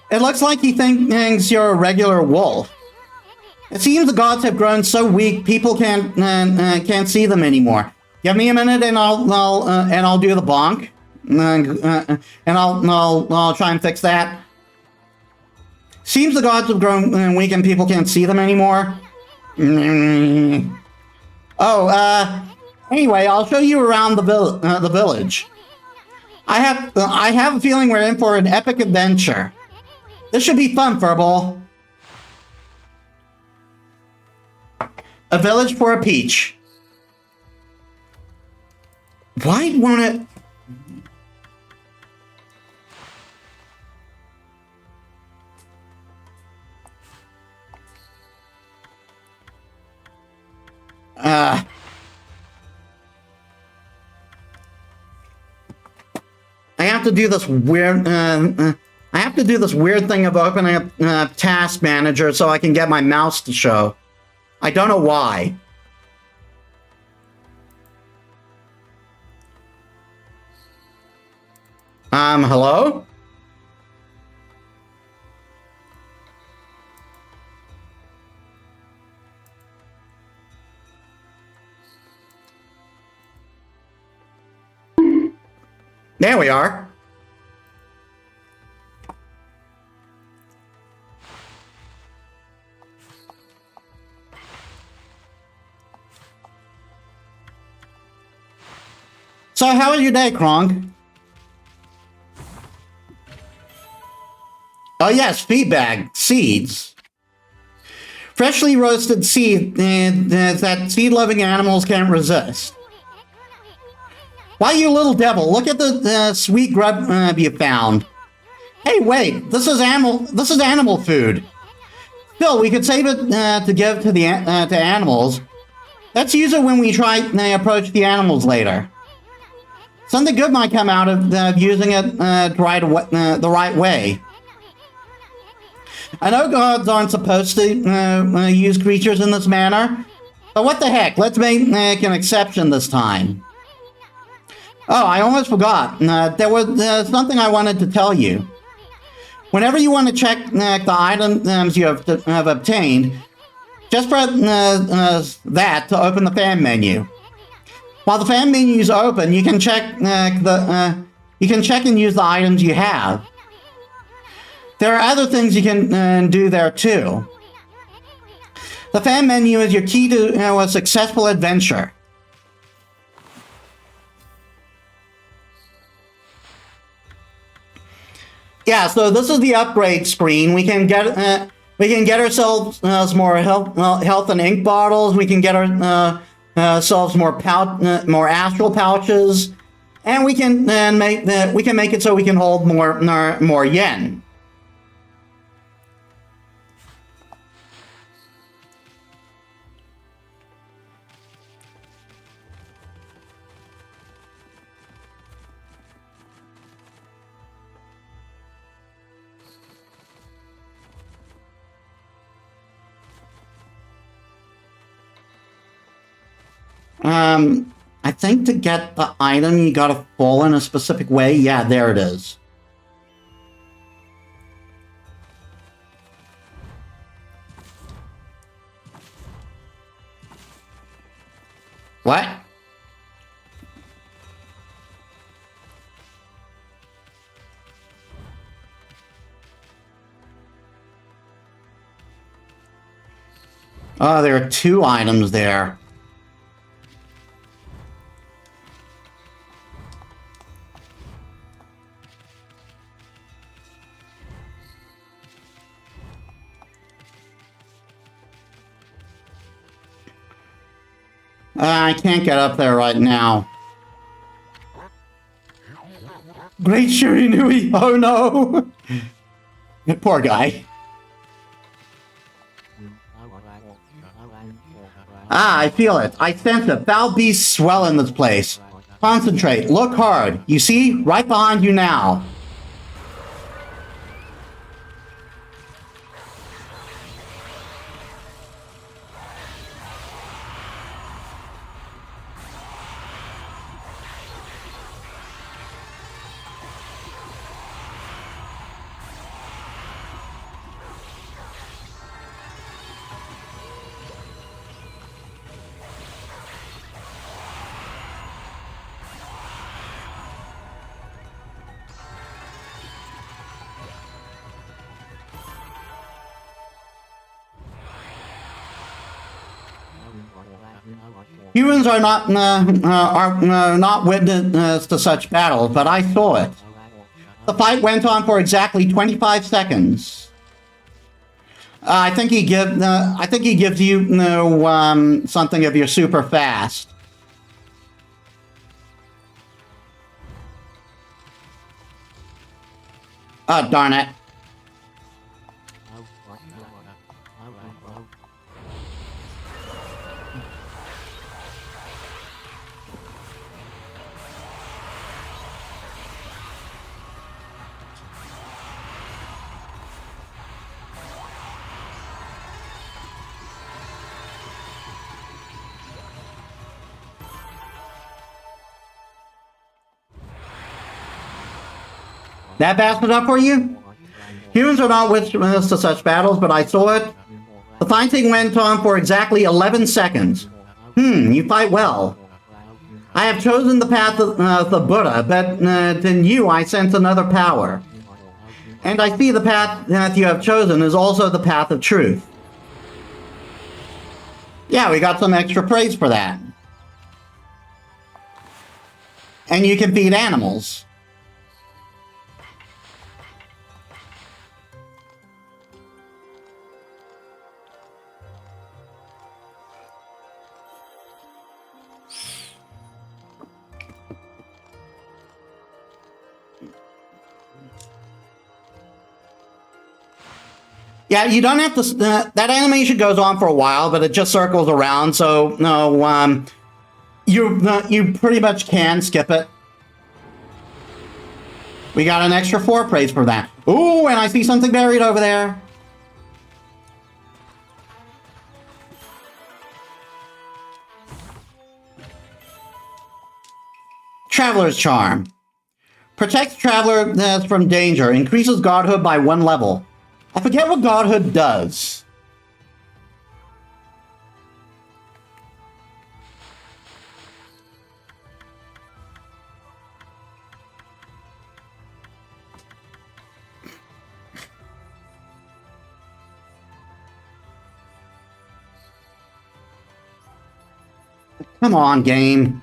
It looks like he thinks you're a regular wolf. It seems the gods have grown so weak, people can't see them anymore. Give me a minute, and I'll do the bonk, and I'll try and fix that. Seems the gods have grown weak, and people can't see them anymore. Anyway, I'll show you around the village. I have a feeling we're in for an epic adventure. This should be fun, Furball. A village for a peach. Why won't it... I have to do this weird... I have to do this weird thing of opening up Task Manager so I can get my mouse to show. I don't know why. Hello? There we are. So how was your day, Kronk? Oh yes, feedback, seeds. Freshly roasted seed that seed-loving animals can't resist. Why, you little devil, look at the sweet grub you found. Hey, wait, this is animal food. Still, we could save it to give to to animals. Let's use it when we try approach the animals later. Something good might come out of using it the right way. I know gods aren't supposed to use creatures in this manner, but what the heck, let's make an exception this time. Oh, I almost forgot. There was something I wanted to tell you. Whenever you want to check the items you have obtained, just press that to open the fan menu. While the fan menu is open, you can check and use the items you have. There are other things you can do there too. The fan menu is your key to a successful adventure. Yeah, so this is the upgrade screen. We can get ourselves more health and ink bottles. We can get ourselves more astral pouches, and we can make it so we can hold more yen. I think to get the item, you gotta fall in a specific way. Yeah, there it is. What? Oh, there are 2 items there. I can't get up there right now. Great Shirinui! Oh no! Poor guy. Ah, I feel it. I sense it. Foul beasts swell in this place. Concentrate. Look hard. You see? Right behind you now. Humans are not witness to such battles, but I saw it. The fight went on for exactly 25 seconds. I think he gives you something if you're super fast. Oh, darn it. That fast enough for you? Humans are not witnesses to such battles, but I saw it. The fighting went on for exactly 11 seconds. You fight well. I have chosen the path of the Buddha, but in you I sense another power. And I see the path that you have chosen is also the path of truth. Yeah, we got some extra praise for that. And you can feed animals. Yeah, you don't have to. That animation goes on for a while, but it just circles around. So no, you pretty much can skip it. We got an extra 4 praise for that. Ooh, and I see something buried over there. Traveler's Charm. Protects travelers from danger. Increases godhood by 1 level. I forget what godhood does. Come on, game.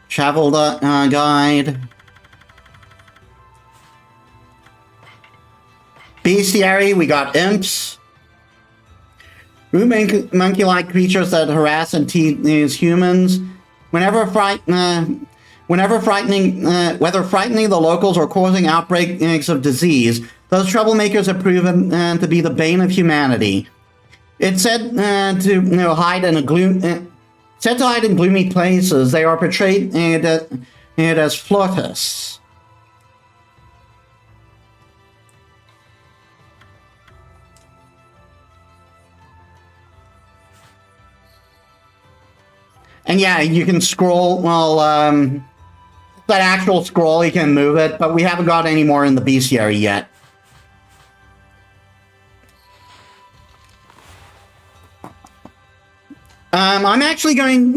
Travel guide. Bestiary, we got imps. Monkey-like creatures that harass and tease humans. Whether frightening the locals or causing outbreaks of disease, those troublemakers have proven to be the bane of humanity. It's said to hide in gloomy places. They are portrayed as flautists. And yeah, you can scroll. Well, that actual scroll, you can move it, but we haven't got any more in the bestiary yet. I'm actually going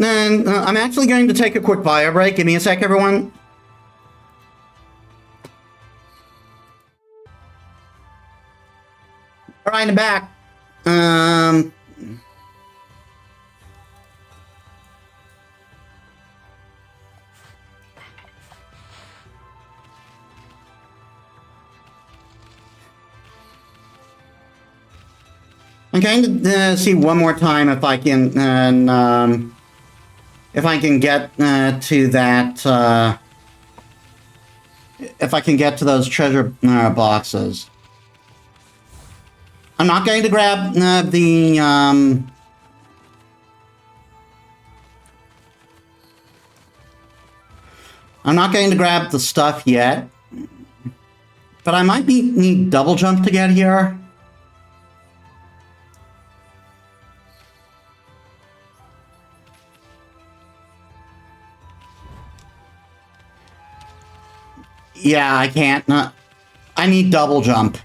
to take a quick bio break. Give me a sec, everyone. All right, I'm back. I'm going to see one more time if I can get to that. If I can get to those treasure boxes. I'm not going to grab the. I'm not going to grab the stuff yet, but I might need double jump to get here. Yeah, I can't. I need double jump.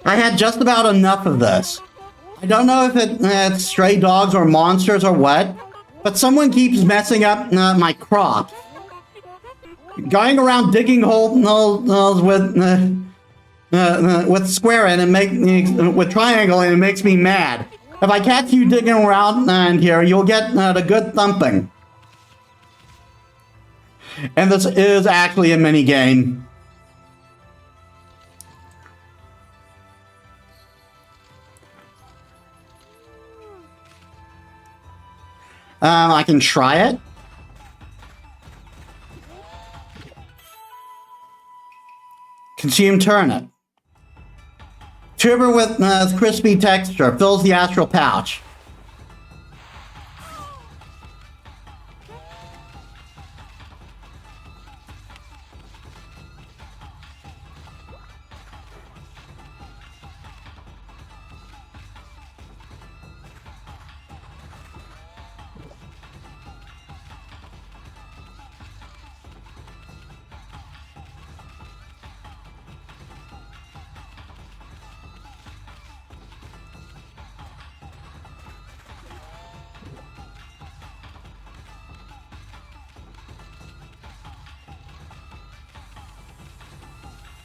I had just about enough of this. I don't know if it's stray dogs or monsters or what, but someone keeps messing up my crop. Going around digging holes with square in and with triangle and it makes me mad. If I catch you digging around in here, you'll get a good thumping. And this is actually a mini game. I can try it. Consume turnip. Tuber with crispy texture fills the astral pouch.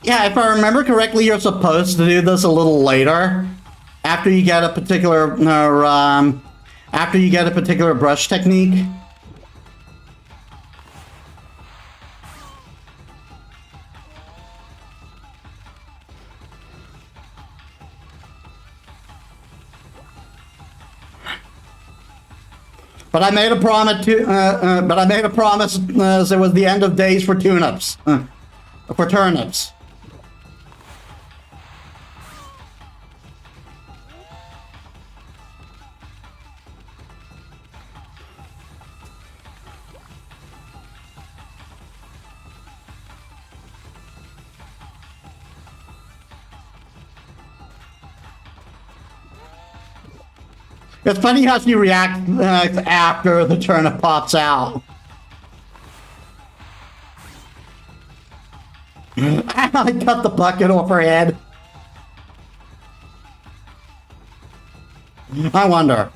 Yeah, if I remember correctly, you're supposed to do this a little later, after you get a particular brush technique. But I made a promise to. But I made a promise. It was the end of days for turnips. For turnips. It's funny how she reacts after the turnip pops out. I cut the bucket off her head. I wonder.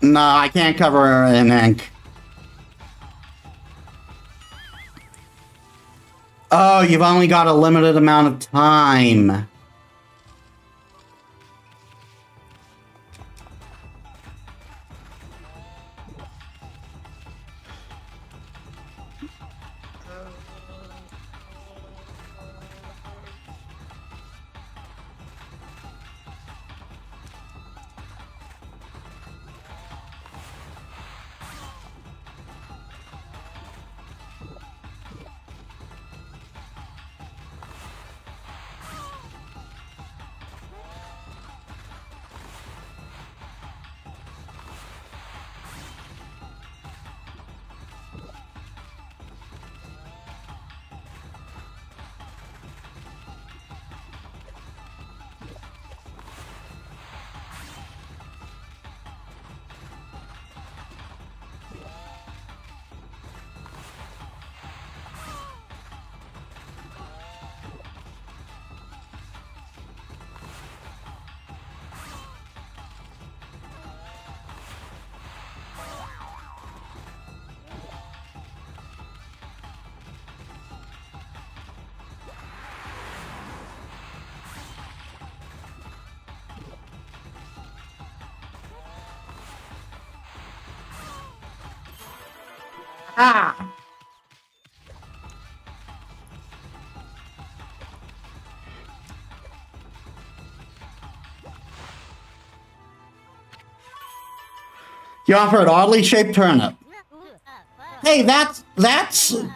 No, I can't cover her in ink. Oh, you've only got a limited amount of time. Ah! You offered oddly shaped turnip. Hey, that's the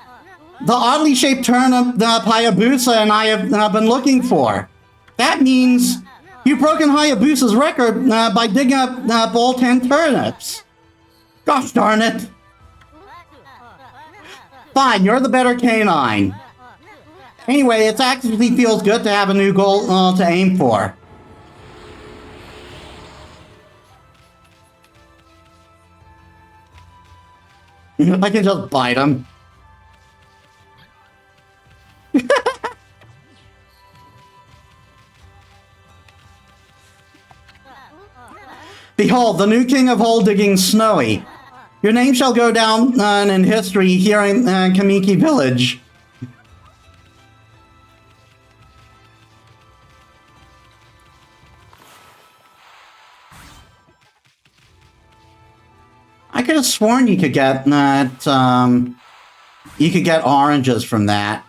oddly shaped turnip that Hayabusa and I have been looking for. That means you've broken Hayabusa's record by digging up all 10 turnips. Gosh darn it. Fine, you're the better canine. Anyway, it actually feels good to have a new goal to aim for. I can just bite him. Behold, the new king of hole digging, Snowy. Your name shall go down in history here in Kamiki Village. I could have sworn you could get that. You could get oranges from that.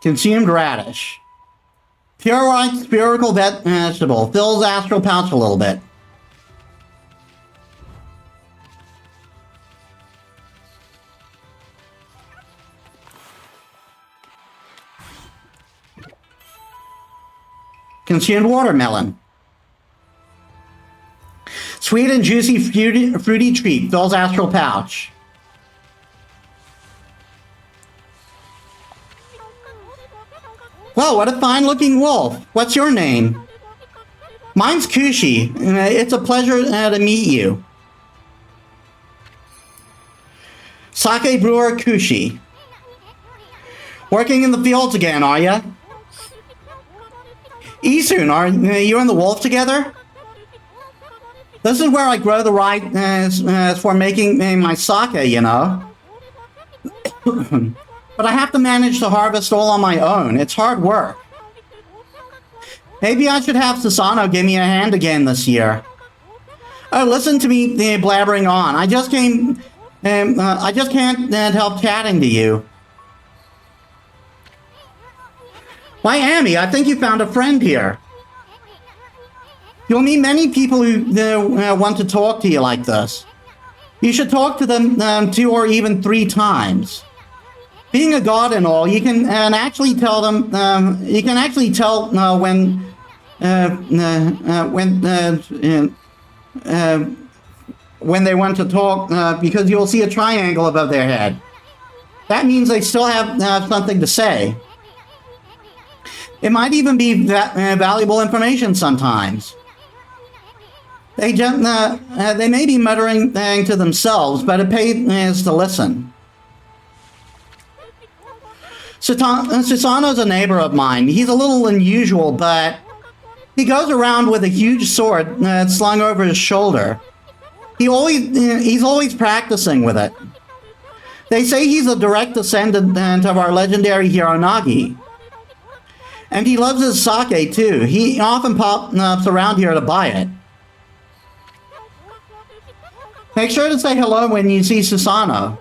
Consumed radish. Pure white spherical vegetable. Fills astral pouch a little bit. Consumed watermelon. Sweet and juicy fruity treat. Fills astral pouch. Well, what a fine-looking wolf. What's your name? Mine's Kushi. It's a pleasure to meet you. Sake brewer Kushi. Working in the fields again, are ya? Isun, are you and the wolf together? This is where I grow the rice for making my sake, you know. But I have to manage to harvest all on my own. It's hard work. Maybe I should have Susano give me a hand again this year. Oh, listen to me blabbering on. I just can't help chatting to you. Why, Amy, I think you found a friend here. You'll meet many people who want to talk to you like this. You should talk to them 2 or even 3 times. Being a god and all, you can actually tell them. You can actually tell when they want to talk because you'll see a triangle above their head. That means they still have something to say. It might even be valuable information sometimes. They may be muttering to themselves, but it pays to listen. Susano's a neighbor of mine. He's a little unusual, but he goes around with a huge sword slung over his shoulder. He's always practicing with it. They say he's a direct descendant of our legendary hero Nagi. And he loves his sake, too. He often pops around here to buy it. Make sure to say hello when you see Susano.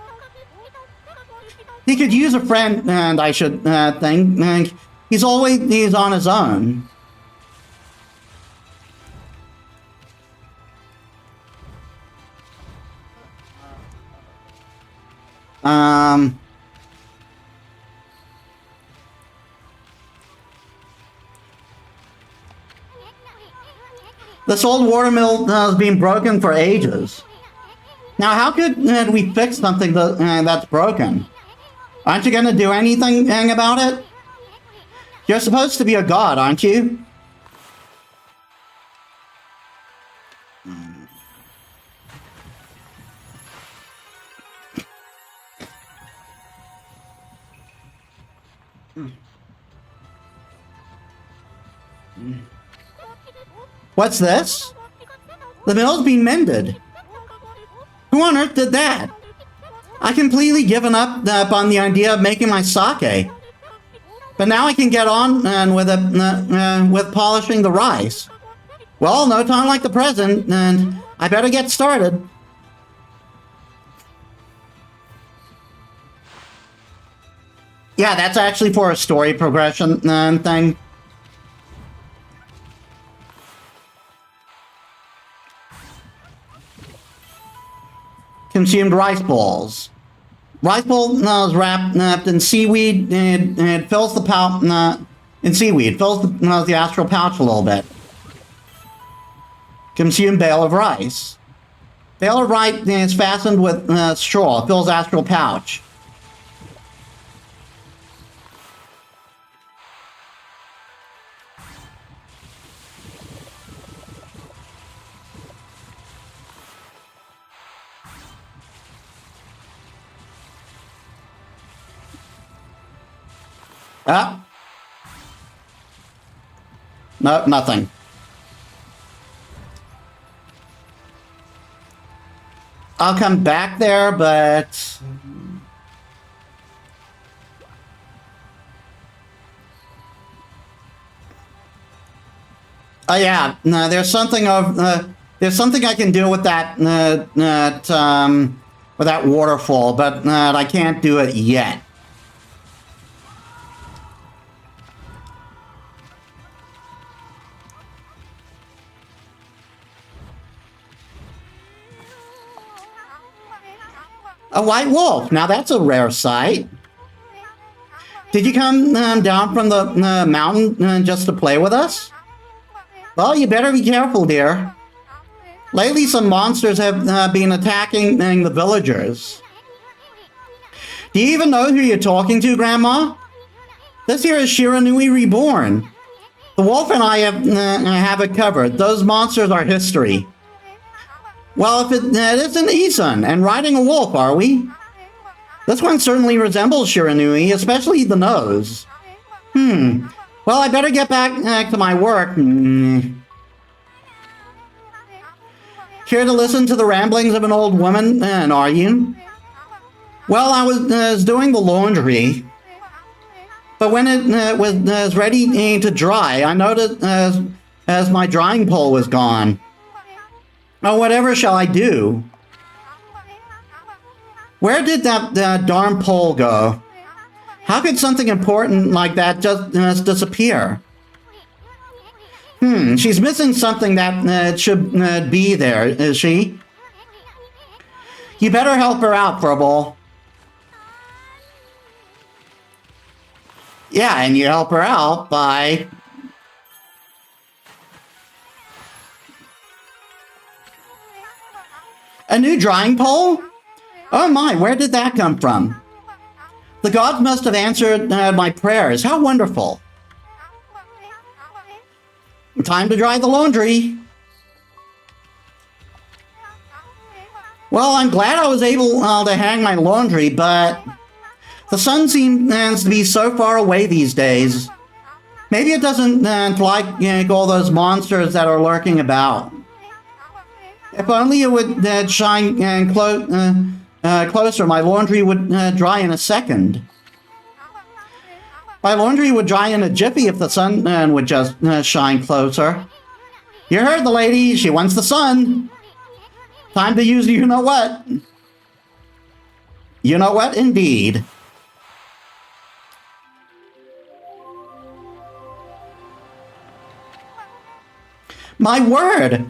He could use a friend, and I should think. He's on his own. This old watermill has been broken for ages. Now, how could we fix something that's broken? Aren't you going to do anything about it? You're supposed to be a god, aren't you? What's this? The mill's been mended. Who on earth did that? I completely given up on the idea of making my sake. But now I can get on with polishing the rice. Well, no time like the present, and I better get started. Yeah, that's actually for a story progression thing. Consumed rice balls. Rice bowl is wrapped in seaweed and it fills the pouch in seaweed. Fills the astral pouch a little bit. Consumed bale of rice. Bale of rice is fastened with straw. Fills astral pouch. Ah. No, nothing. I'll come back there, but... Oh yeah, no, there's something I can do with that, with that waterfall, but I can't do it yet. A white wolf. Now that's a rare sight. Did you come down from the mountain just to play with us? Well, you better be careful, dear. Lately, some monsters have been attacking the villagers. Do you even know who you're talking to, Grandma? This here is Shiranui Reborn. The wolf and I have it covered. Those monsters are history. Well, if it isn't Isun, and riding a wolf, are we? This one certainly resembles Shiranui, especially the nose. Well, I better get back to my work. Here to listen to the ramblings of an old woman, are you? Well, I was doing the laundry. But when it was ready to dry, I noticed as my drying pole was gone. Oh, whatever shall I do? Where did that darn pole go? How could something important like that just disappear? She's missing something that should be there, is she? You better help her out, Furball. Yeah, and you help her out by... A new drying pole? Oh my, where did that come from? The gods must have answered my prayers. How wonderful. Time to dry the laundry. Well, I'm glad I was able to hang my laundry, but the sun seems to be so far away these days. Maybe it doesn't like all those monsters that are lurking about. If only it would shine closer, my laundry would dry in a second. My laundry would dry in a jiffy if the sun would just shine closer. You heard the lady, she wants the sun. Time to use you-know-what. You-know-what, indeed. My word!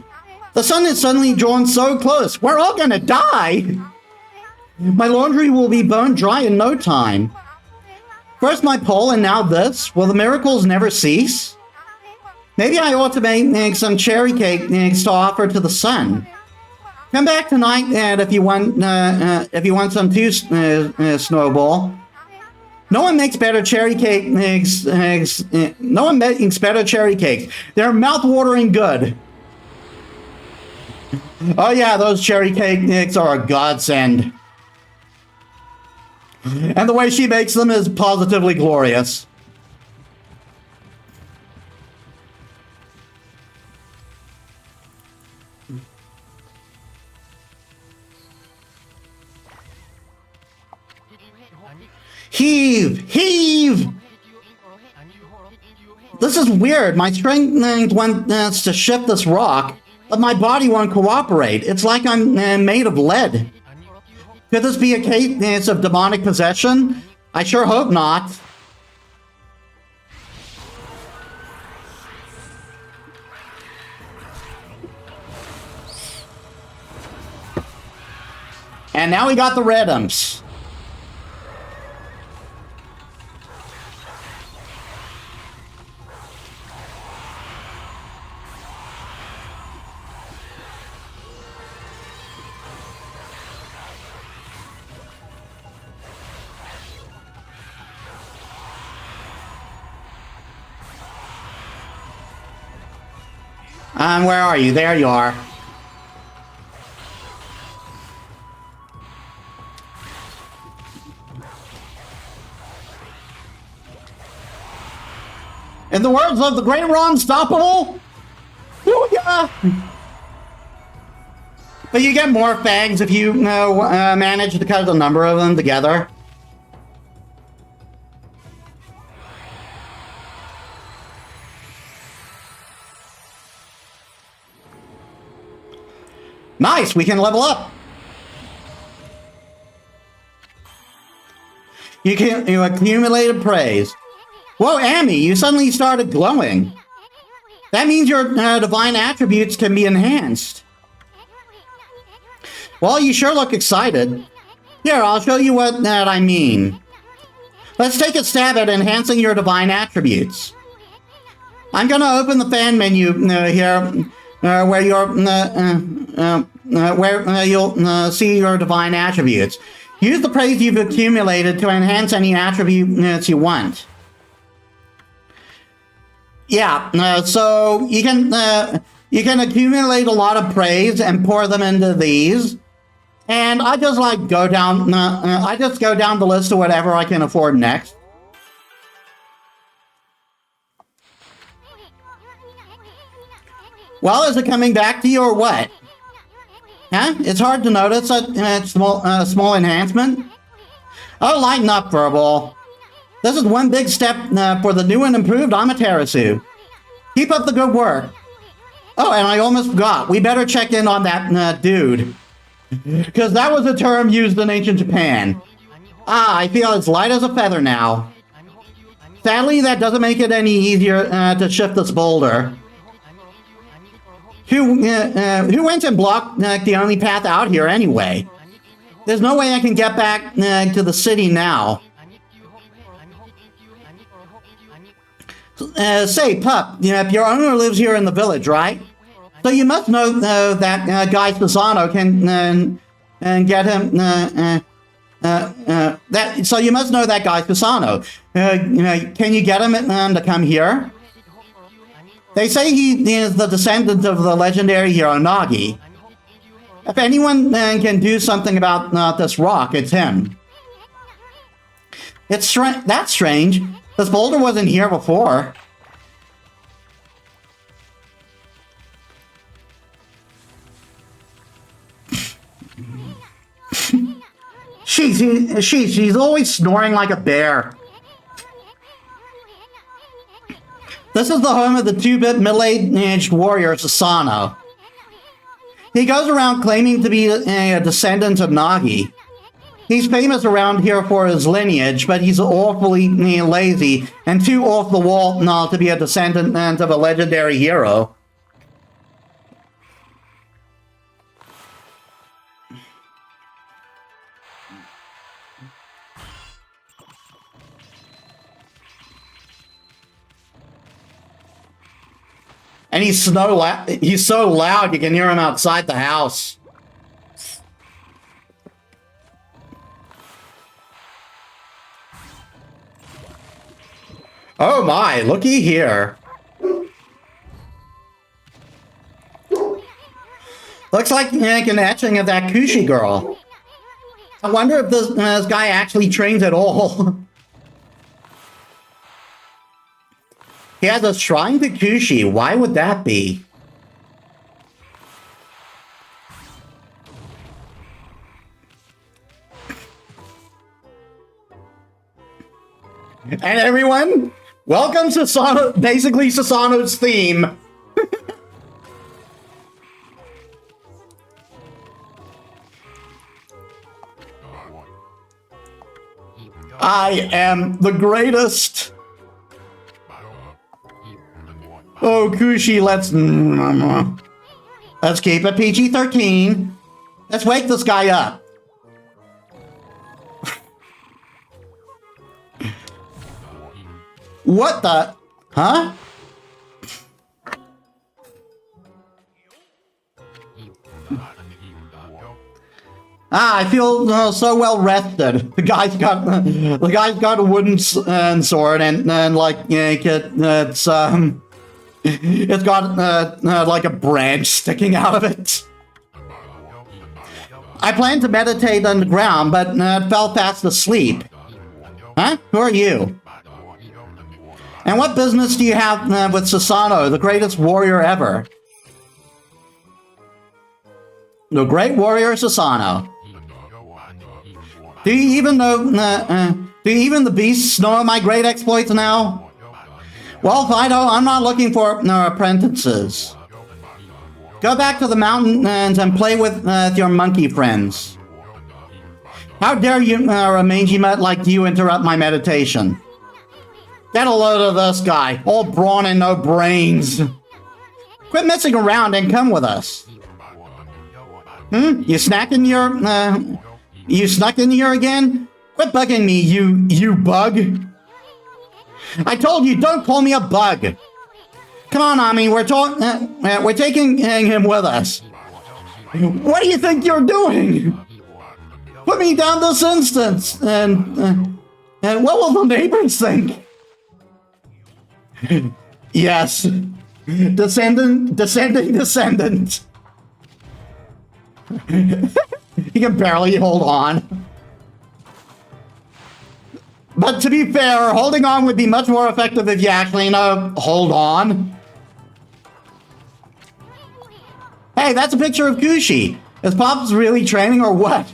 The sun is suddenly drawn so close. We're all gonna die! My laundry will be bone dry in no time. First my pole and now this. Will the miracles never cease? Maybe I ought to make some cherry cakes to offer to the sun. Come back tonight, and if you want some too, Snowball. No one makes better cherry cakes. No one makes better cherry cakes. They're mouth-watering good. Oh yeah, those cherry cakes are a godsend. And the way she makes them is positively glorious. Heave! Heave! This is weird. My strength wants to shift this rock, but my body won't cooperate. It's like I'm made of lead. Could this be a case of demonic possession? I sure hope not. And now we got the Redums. Where are you? There you are. In the words of the great Ron Stoppable, booyah! But you get more fangs if you manage to cut a number of them together. Nice, we can level up. You accumulated praise. Whoa, Amy, you suddenly started glowing. That means your divine attributes can be enhanced. Well, you sure look excited. Here, I'll show you what I mean. Let's take a stab at enhancing your divine attributes. I'm going to open the fan menu here, where you'll see your divine attributes. Use the praise you've accumulated to enhance any attributes you want. Yeah, so you can accumulate a lot of praise and pour them into these. And I just go down the list of whatever I can afford next. Well, is it coming back to you or what? Huh? It's hard to notice a small enhancement. Oh, lighten up, Verbal. This is one big step for the new and improved Amaterasu. Keep up the good work. Oh, and I almost forgot. We better check in on that dude. Because that was a term used in ancient Japan. Ah, I feel as light as a feather now. Sadly, that doesn't make it any easier to shift this boulder. Who went and blocked the only path out here anyway? There's no way I can get back to the city now. Say, Pup, if your owner lives here in the village, right? So you must know that guy Susano can get him. So you must know that guy Susano. Can you get him to come here? They say he is the descendant of the legendary hero Nagi. If anyone can do something about this rock, it's him. That's strange. This boulder wasn't here before. She's always snoring like a bear. This is the home of the 2-bit middle-aged warrior Susano. He goes around claiming to be a descendant of Nagi. He's famous around here for his lineage, but he's awfully lazy and too off the wall to be a descendant of a legendary hero. And he's so loud you can hear him outside the house. Oh my, looky here. Looks like an etching of that Kushi girl. I wonder if this guy actually trains at all. He has a shrine to Kushi. Why would that be? And everyone, welcome to basically Susano's theme. I am the greatest. Oh, Kushi, let's keep it PG-13. Let's wake this guy up. What the? Huh? I feel so well rested. The guy's got a wooden sword and like it's got like a branch sticking out of it. I planned to meditate on the ground, but fell fast asleep. Huh? Who are you? And what business do you have with Susano, the greatest warrior ever? The great warrior Susano. Do you even the beasts know my great exploits now? Well, Fido, I'm not looking for apprentices. Go back to the mountains and play with your monkey friends. How dare you, a mangy mutt like you, interrupt my meditation? Get a load of this guy, all brawn and no brains. Quit messing around and come with us. You snacking You snuck in here again? Quit bugging me, you bug. I told you, don't call me a bug. Come on, Ami, we're taking him with us. What do you think you're doing? Put me down this instant, and what will the neighbors think? Yes. Descendant. He can barely hold on. But to be fair, holding on would be much more effective if you actually hold on. Hey, that's a picture of Kushi. Is Pops really training or what?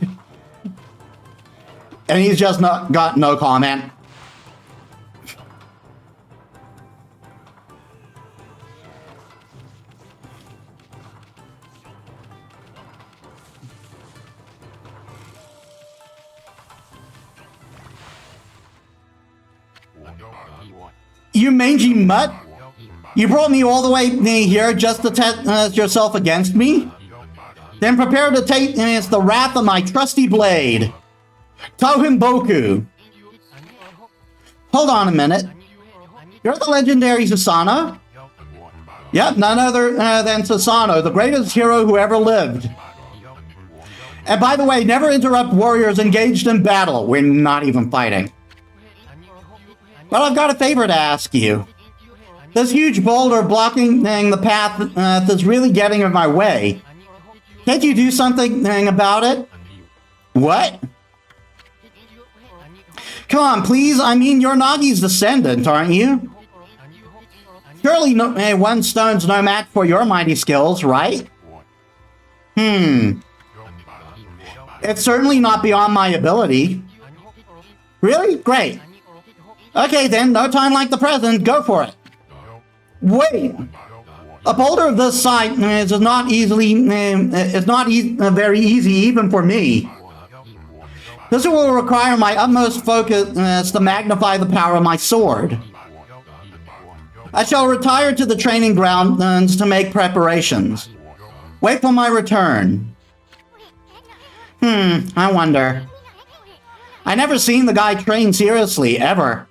And he's just got no comment. You mangy mutt? You brought me all the way here just to test yourself against me? Then prepare to take the wrath of my trusty blade. Tohimboku. Hold on a minute. You're the legendary Susano? Yep, none other than Susano, the greatest hero who ever lived. And by the way, never interrupt warriors engaged in battle. We're not even fighting. But I've got a favor to ask you. This huge boulder blocking the path that's really getting in my way. Can't you do something about it? What? Come on, please. I mean, you're Nagi's descendant, aren't you? Surely one stone's no match for your mighty skills, right? It's certainly not beyond my ability. Really? Great. Okay then, no time like the present, go for it. Wait! A boulder of this size is not very easy even for me. This will require my utmost focus to magnify the power of my sword. I shall retire to the training grounds to make preparations. Wait for my return. I wonder. I never seen the guy train seriously, ever.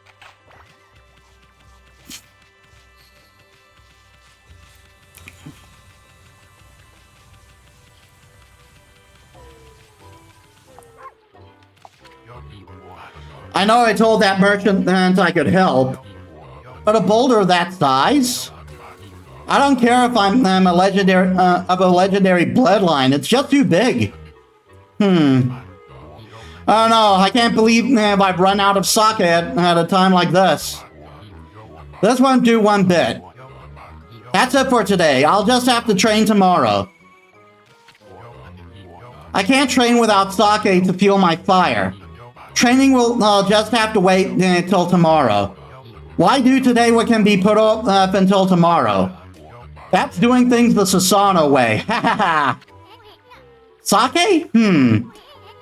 I know I told that merchant I could help, but a boulder that size? I don't care if I'm a legendary bloodline. It's just too big. Oh no, I can't believe I've run out of sake at a time like this. This won't do one bit. That's it for today. I'll just have to train tomorrow. I can't train without sake to fuel my fire. Training will just have to wait until tomorrow. Why do today what can be put off until tomorrow? That's doing things the Susano way. Ha ha ha. Sake?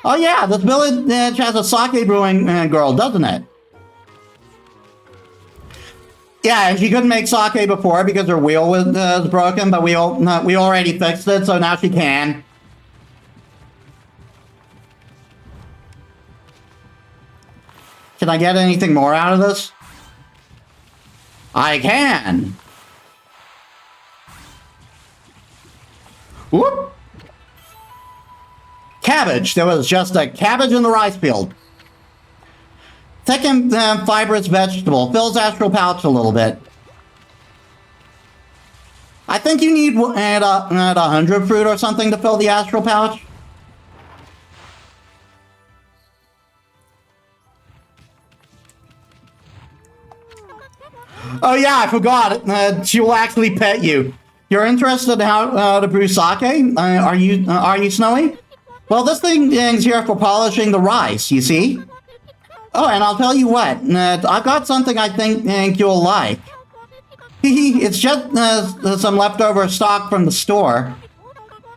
Oh yeah, this village has a sake brewing girl, doesn't it? Yeah, and she couldn't make sake before because her wheel was broken, but we already fixed it, so now she can. Can I get anything more out of this? I can! Whoop! Cabbage! There was just a cabbage in the rice field. Thick and fibrous vegetable. Fills astral pouch a little bit. I think you need add 100 fruit or something to fill the astral pouch. Oh yeah, I forgot. She will actually pet you. You're interested in how to brew sake? Are you Snowy? Well, this thing is here for polishing the rice, you see? Oh, and I'll tell you what. I've got something I think you'll like. It's just some leftover stock from the store.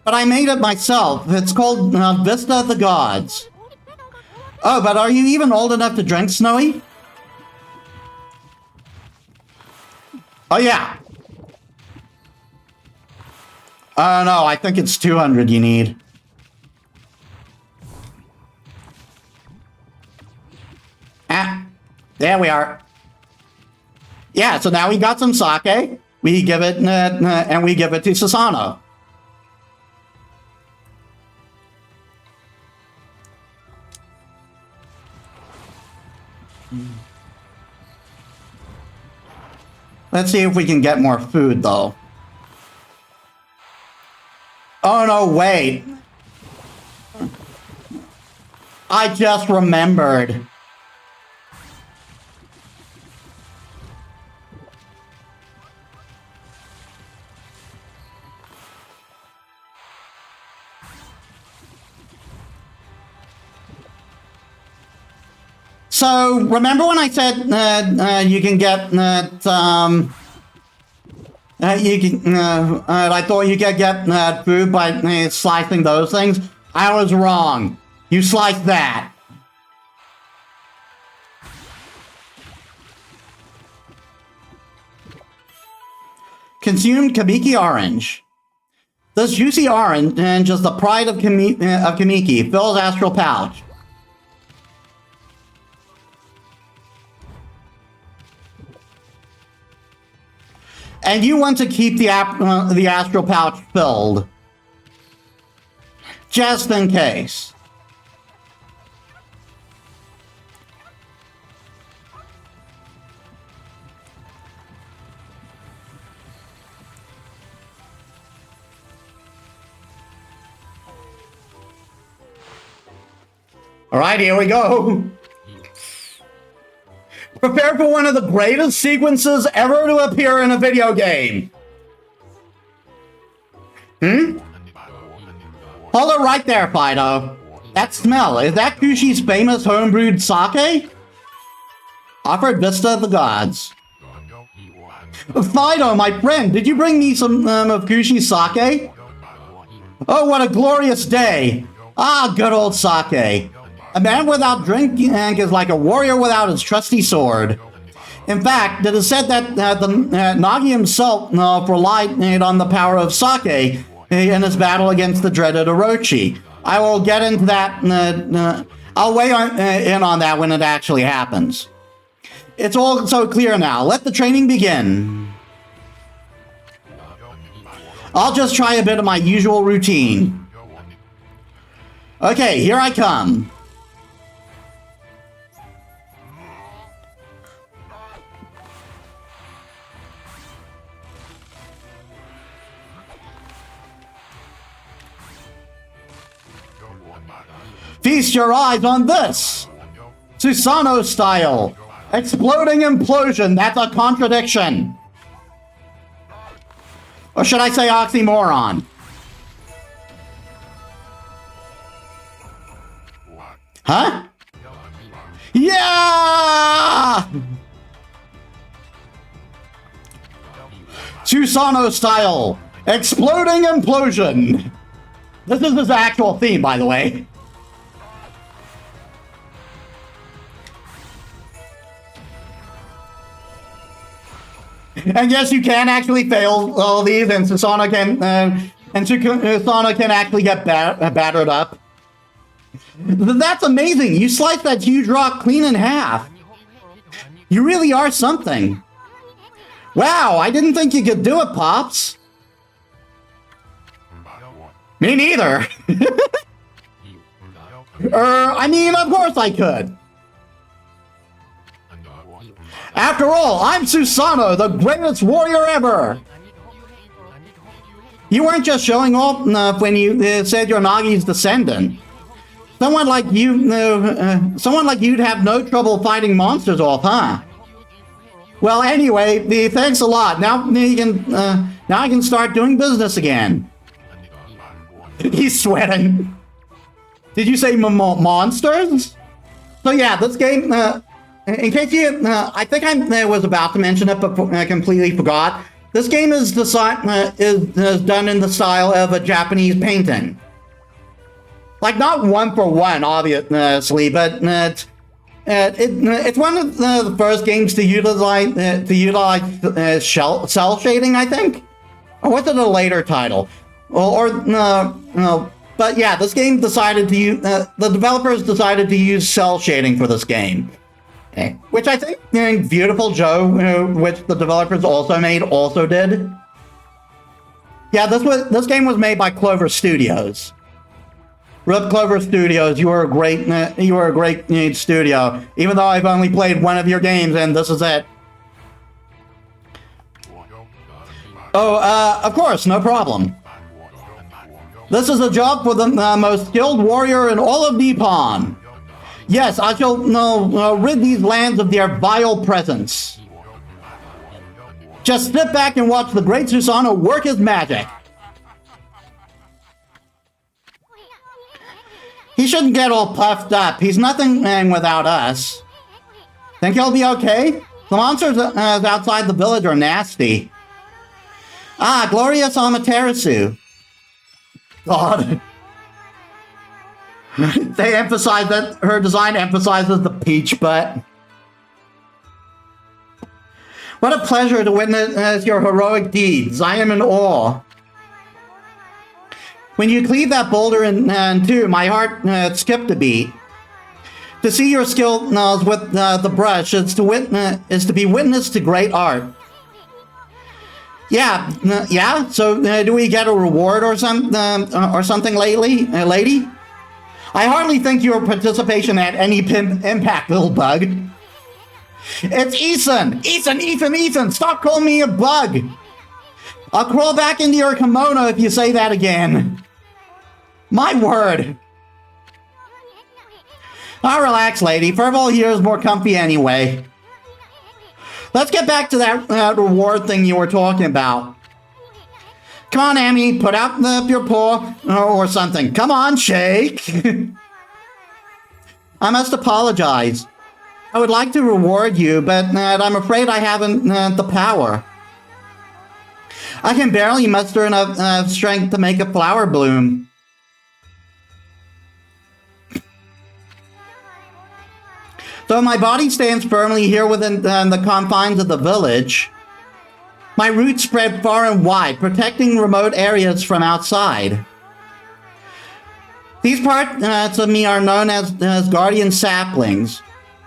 But I made it myself. It's called Vista of the Gods. Oh, but are you even old enough to drink, Snowy? Oh, yeah. No, I think it's 200 you need. There we are. Yeah, so now we got some sake. We give it, and we give it to Susano. Let's see if we can get more food, though. Oh, no, wait. I just remembered. So, remember when I said you can get I thought you could get food by slicing those things? I was wrong. You slice that. Consumed Kamiki orange. This juicy orange is the pride of Kamiki. Fills astral pouch. And you want to keep the astral pouch filled. Just in case. All right, here we go. Prepare for one of the greatest sequences ever to appear in a video game. Hold it right there, Fido. That smell, is that Kushi's famous homebrewed sake? Offered Vista of the Gods. Fido, my friend, did you bring me some of Kushi's sake? Oh, what a glorious day. Ah, good old sake. A man without drink is like a warrior without his trusty sword. In fact, it is said that the Nagi himself relied on the power of sake in his battle against the dreaded Orochi. I will get into that. I'll weigh in on that when it actually happens. It's all so clear now. Let the training begin. I'll just try a bit of my usual routine. Okay, here I come. Feast your eyes on this! Susano style! Exploding implosion, that's a contradiction! Or should I say oxymoron? Huh? Yeah! Susano style! Exploding implosion! This is his actual theme, by the way. And yes, you can actually fail all these, and Susano can actually get battered up. That's amazing! You sliced that huge rock clean in half. You really are something. Wow, I didn't think you could do it, Pops. Me neither. I mean, of course I could. After all, I'm Susano, the greatest warrior ever! You weren't just showing off when you said you're Nagi's descendant. Someone like you'd have no trouble fighting monsters off, huh? Well, anyway, thanks a lot. Now I can start doing business again. He's sweating. Did you say monsters? So yeah, this game... in case you, I think I was about to mention it, but I completely forgot. This game is done in the style of a Japanese painting. Like, not one for one, obviously, but it's one of the first games to utilize cell shading, I think, or was it a later title? But yeah, this game decided to use the developers decided to use cell shading for this game. Which I think Beautiful Joe, which the developers also made, also did. Yeah, this game was made by Clover Studios. Rip Clover Studios, you are a great studio. Even though I've only played one of your games, and this is it. Oh, of course, no problem. This is a job for the most skilled warrior in all of Nippon. Yes, I shall rid these lands of their vile presence. Just sit back and watch the great Susanoo work his magic. He shouldn't get all puffed up. He's nothing without us. Think he'll be okay? The monsters outside the village are nasty. Ah, glorious Amaterasu. God. They emphasize that her design emphasizes the peach butt. What a pleasure to witness your heroic deeds. I am in awe. When you cleave that boulder in two, my heart skipped a beat. To see your skill with the brush is to be witness to great art. Yeah. So do we get a reward or something lately, lady? I hardly think your participation had any impact, little bug. It's Ethan! Ethan! Stop calling me a bug! I'll crawl back into your kimono if you say that again. My word. Now relax, lady. Furball here is more comfy anyway. Let's get back to that reward thing you were talking about. Come on, Amy, put out your paw or something. Come on, shake. I must apologize. I would like to reward you, but I'm afraid I haven't the power. I can barely muster enough strength to make a flower bloom. Though my body stands firmly here within the confines of the village, my roots spread far and wide, protecting remote areas from outside. These parts of me are known as guardian saplings.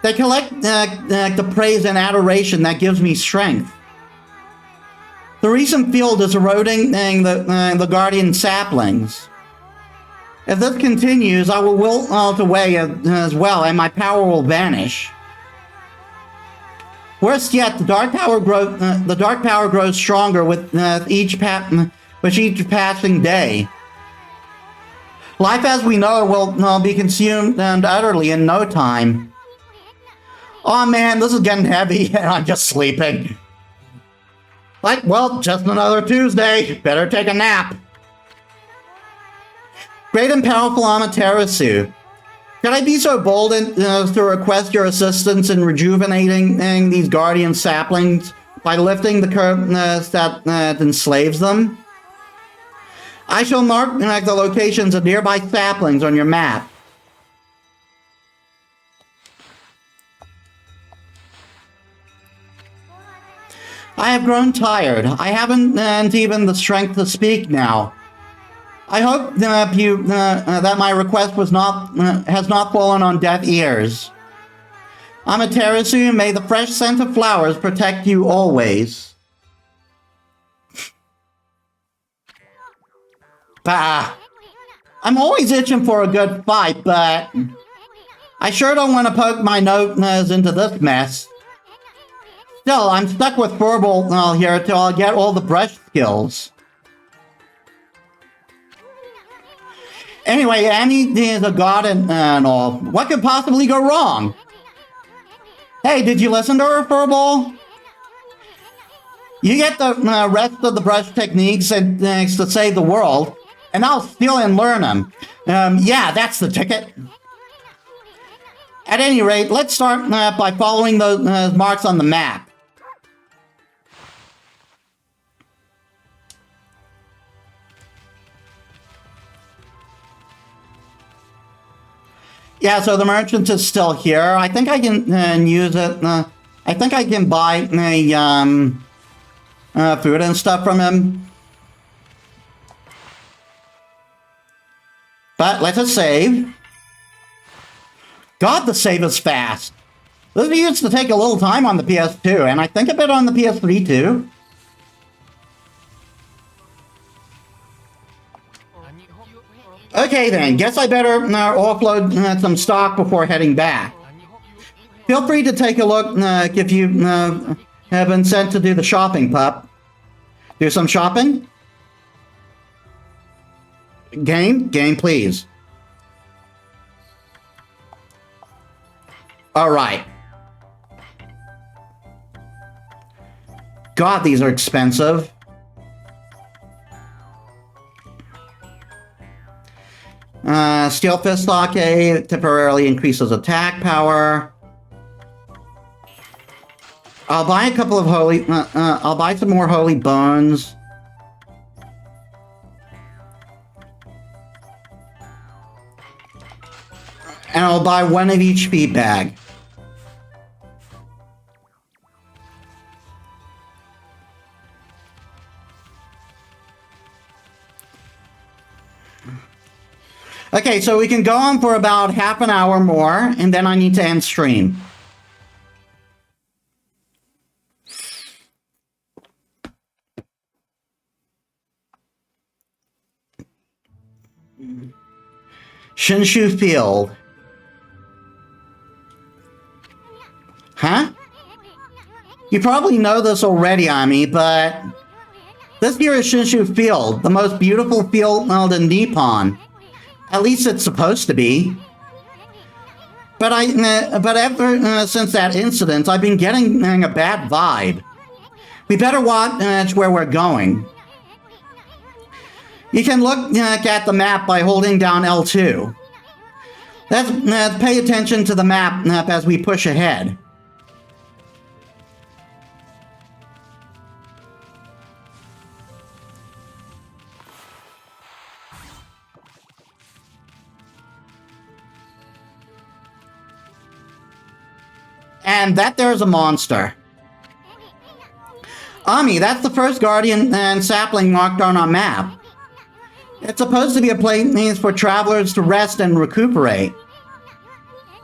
They collect the praise and adoration that gives me strength. The recent field is eroding the guardian saplings. If this continues, I will wilt away as well, and my power will vanish. Worse yet, the dark power grows stronger with each passing day. Life as we know it will be consumed utterly in no time. Oh man, this is getting heavy, and I'm just sleeping. Like, well, just another Tuesday. Better take a nap. Great and powerful Amaterasu, could I be so bold as to request your assistance in rejuvenating these guardian saplings by lifting the curse that enslaves them? I shall mark the locations of nearby saplings on your map. I have grown tired. I haven't even the strength to speak now. I hope that my request has not fallen on deaf ears. Amaterasu, may the fresh scent of flowers protect you always. Bah! I'm always itching for a good fight, but I sure don't want to poke my nose into this mess. Still, I'm stuck with Furball here till I get all the brush skills. Anyway, Annie is a god and all. What could possibly go wrong? Hey, did you listen to her, Furball? You get the rest of the brush techniques and to save the world, and I'll steal and learn them. Yeah, that's the ticket. At any rate, let's start by following those marks on the map. Yeah, so the merchant is still here. I think I can use it. I think I can buy food and stuff from him. But let's just save. God, the save is fast. This used to take a little time on the PS2, and I think a bit on the PS3 too. Okay then, guess I better offload some stock before heading back. Feel free to take a look if you have been sent to do the shopping, pup. Do some shopping? Game? Game, please. Alright. God, these are expensive. Steel Fist Blockade temporarily increases attack power. I'll buy a couple of holy... I'll buy some more holy bones. And I'll buy one of each feed bag. Okay, so we can go on for about half an hour more, and then I need to end stream. Shinshu Field. Huh? You probably know this already, Ami, but this here is Shinshu Field, the most beautiful field in Nippon. At least it's supposed to be. But ever since that incident, I've been getting a bad vibe. We better watch where we're going. You can look at the map by holding down L2. Let's pay attention to the map as we push ahead. And that there's a monster. Ami, that's the first guardian and sapling marked on our map. It's supposed to be a place for travelers to rest and recuperate.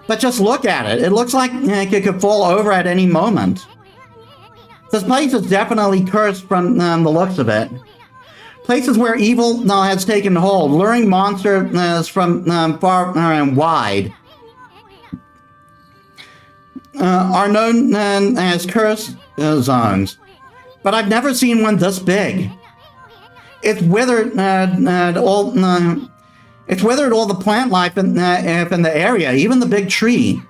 But just look at it. It looks like it could fall over at any moment. This place is definitely cursed from the looks of it. Places where evil has taken hold, luring monsters from far and wide. Are known as curse zones, but I've never seen one this big. It's withered all the plant life in the area, even the big tree.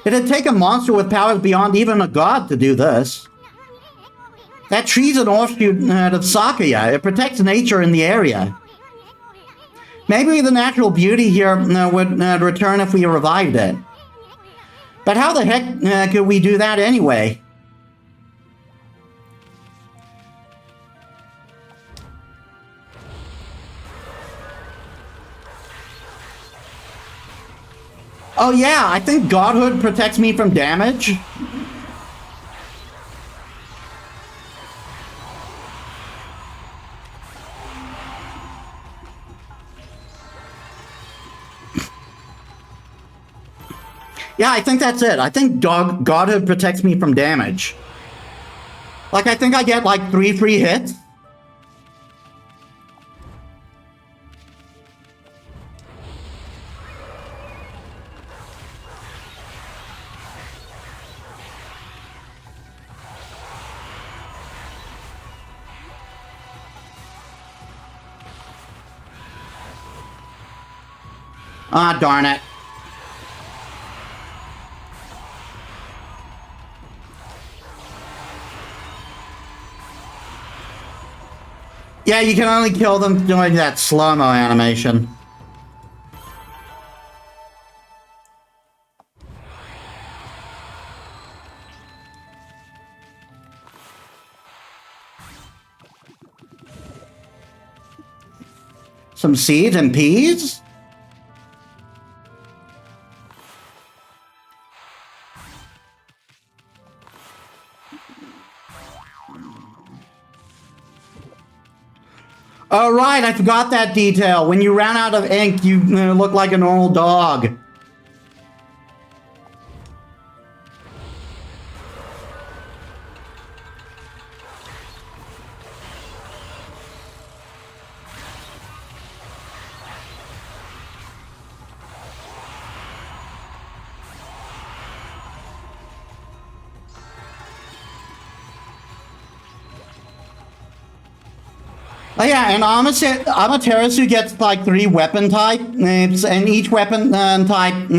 It'd take a monster with powers beyond even a god to do this. That tree's an offshoot of Sakaya. It protects nature in the area. Maybe the natural beauty here would return if we revived it. But how the heck could we do that anyway? Oh yeah, I think godhood protects me from damage. Yeah, I think that's it. I think godhood protects me from damage. Like, I think I get like 3 free hits. Ah, darn it. Yeah, you can only kill them doing that slow-mo animation. Some seeds and peas? Oh, right, I forgot that detail. When you ran out of ink, you look like a normal dog. Oh yeah, and Amaterasu gets like 3 weapon types, and each weapon type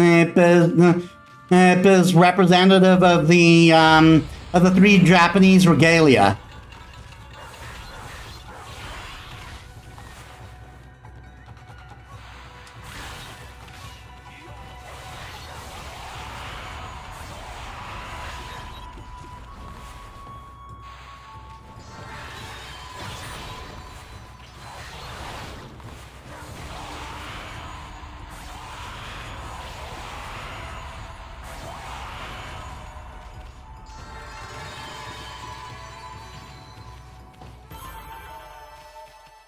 is representative of the 3 Japanese regalia.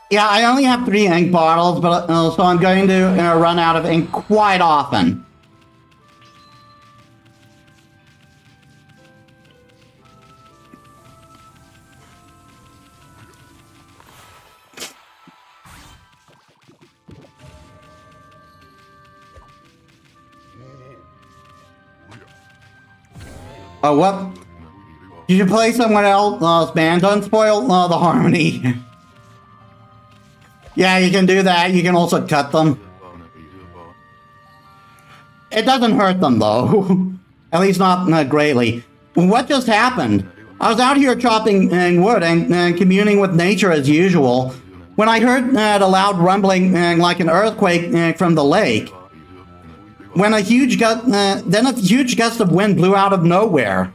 Yeah, I only have 3 ink bottles, but so I'm going to run out of ink quite often. Oh, what? You should play someone else, man. Don't spoil the harmony. Yeah, you can do that. You can also cut them. It doesn't hurt them, though. At least not greatly. What just happened? I was out here chopping wood and communing with nature as usual when I heard a loud rumbling like an earthquake from the lake. When then a huge gust of wind blew out of nowhere.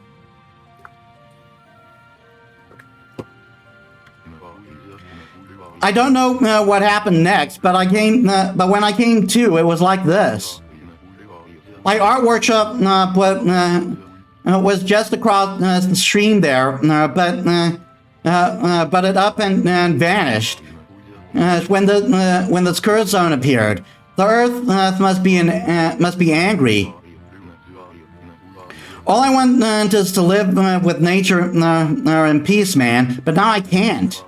I don't know what happened next, but when I came to, it was like this. My art workshop was just across the stream there, but it up and vanished when the Scourge Zone appeared. The Earth must be angry. All I want is to live with nature in peace, man, but now I can't.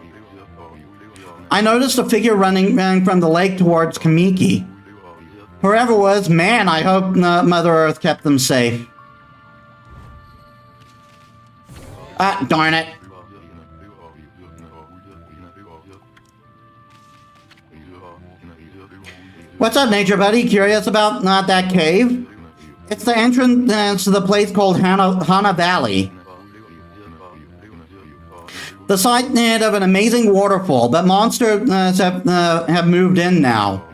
I noticed a figure running from the lake towards Kamiki. Whoever it was, man, I hope Mother Earth kept them safe. Ah, darn it. What's up, nature buddy? Curious about that cave? It's the entrance to the place called Hana Valley. The site of an amazing waterfall, but monsters have moved in now.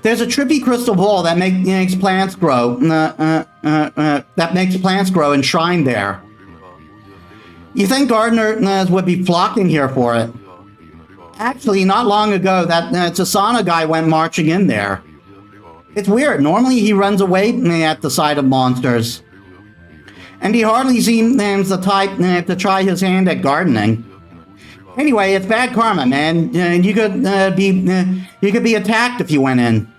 There's a trippy crystal ball that makes plants grow. Enshrined there. You think gardeners would be flocking here for it? Actually, not long ago, that Tasana guy went marching in there. It's weird. Normally, he runs away at the sight of monsters. And he hardly seems the type to try his hand at gardening. Anyway, it's bad karma, man. You could be attacked if you went in.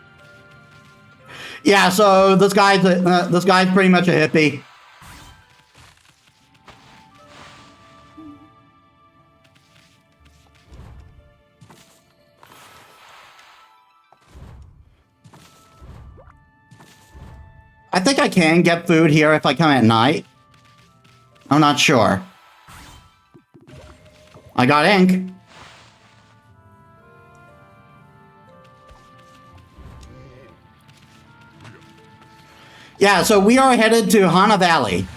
Yeah, so this guy's pretty much a hippie. I think I can get food here if I come at night. I'm not sure. I got ink. Yeah, so we are headed to Hana Valley.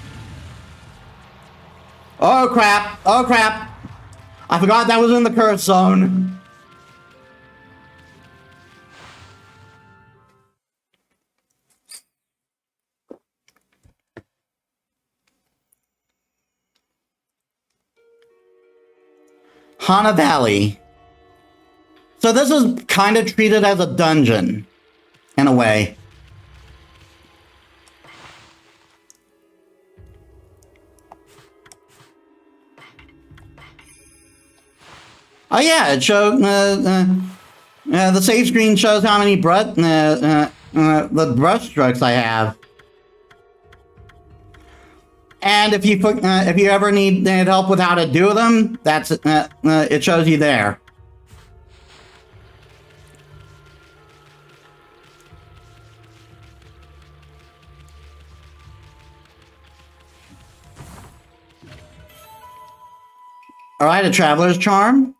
Oh crap, oh crap. I forgot that was in the curse zone. Hana Valley. So this is kind of treated as a dungeon, in a way. Oh yeah, it shows, the save screen shows how many the brush strokes I have. And if you ever need help with how to do them, it shows you there. All right, a traveler's charm.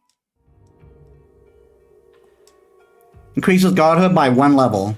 Increases godhood by 1 level.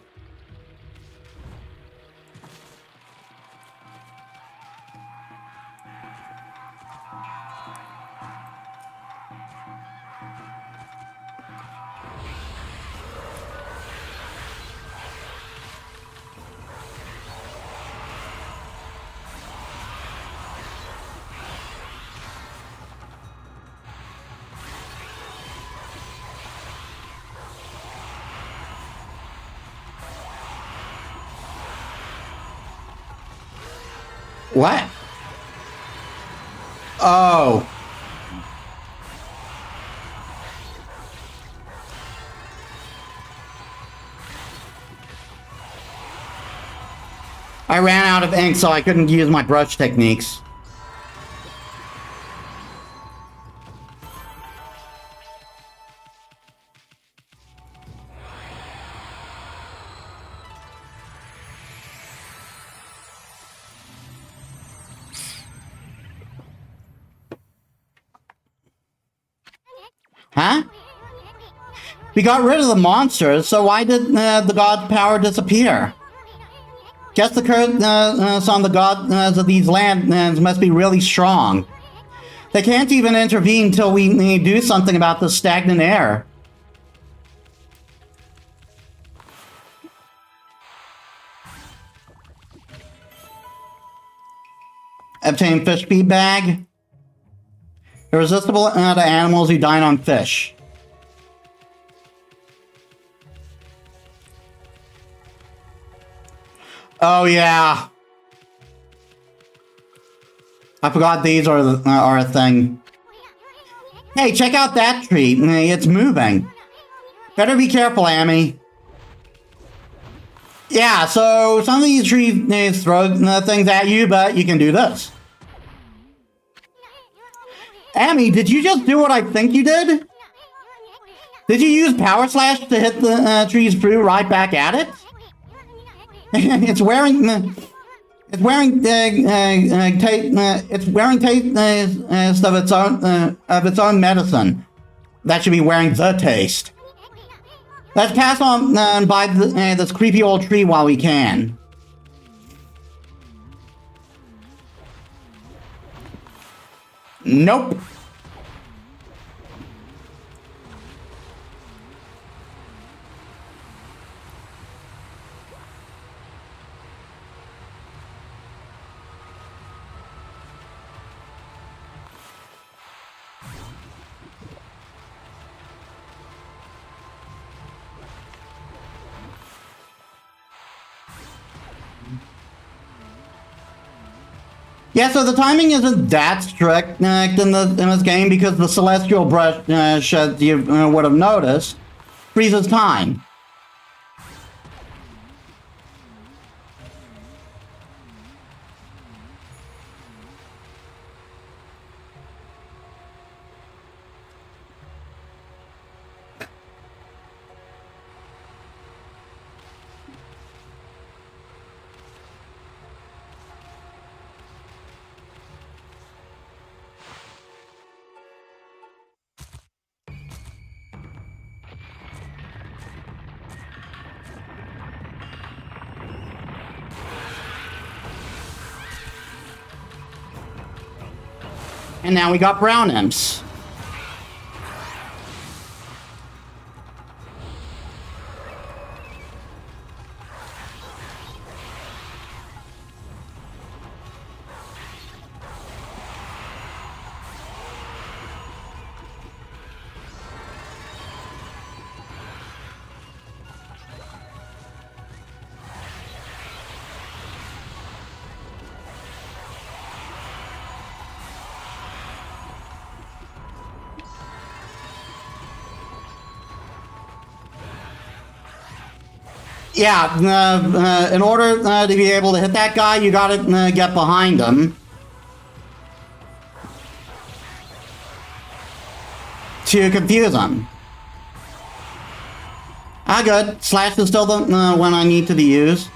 What? Oh. I ran out of ink, so I couldn't use my brush techniques. Huh? We got rid of the monsters, so why did the god power disappear? Guess the curse on the gods of these lands must be really strong. They can't even intervene till we do something about the stagnant air. Obtain fish feed bag. Irresistible to animals who dine on fish. Oh yeah. I forgot these are a thing. Hey, check out that tree. It's moving. Better be careful, Amy. Yeah, so some of these trees throw things at you, but you can do this. Amy, did you just do what I think you did? Did you use Power Slash to hit the tree's fruit right back at it? It's wearing taste of its own medicine. That should be wearing the taste. Let's pass on by this creepy old tree while we can. Nope. Yeah, so the timing isn't that strict in this game because the celestial brush, as you would have noticed, freezes time. And now we got brown imps. Yeah, in order to be able to hit that guy, you gotta get behind him to confuse him. Ah, good. Slash is still the one I need to use.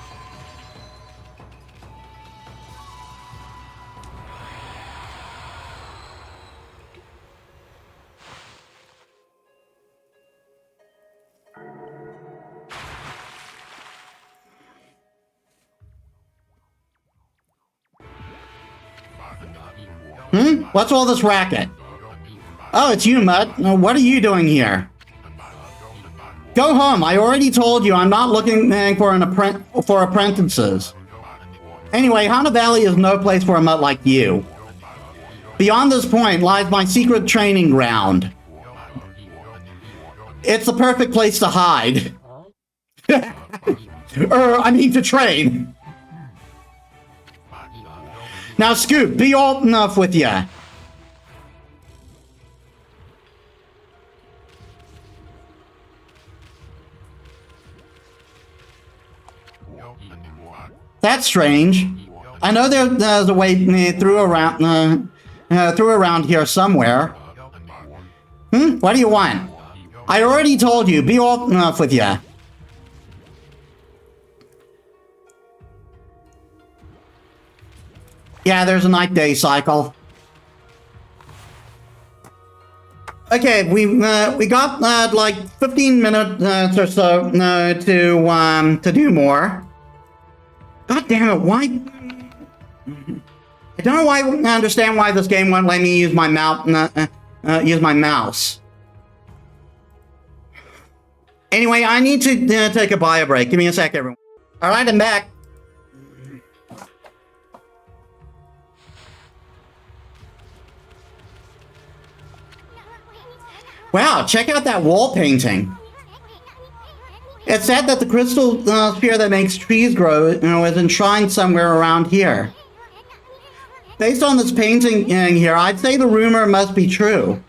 What's all this racket? Oh, it's you, Mutt. What are you doing here? Go home. I already told you I'm not looking for apprentices. Anyway, Hana Valley is no place for a mutt like you. Beyond this point lies my secret training ground. It's the perfect place to hide. I mean to train. Now, Scoop, be old enough with ya. That's strange. I know there's a way through around here somewhere. What do you want? I already told you. Be old enough with ya. Yeah, there's a night-day cycle. Okay, we got like 15 minutes or so to do more. God damn it! Why? I don't know why. I understand why this game won't let me use my mouse. Anyway, I need to take a bio break. Give me a sec, everyone. All right, I'm back. Wow, check out that wall painting. It's said that the crystal sphere that makes trees grow is enshrined somewhere around here. Based on this painting here, I'd say the rumor must be true.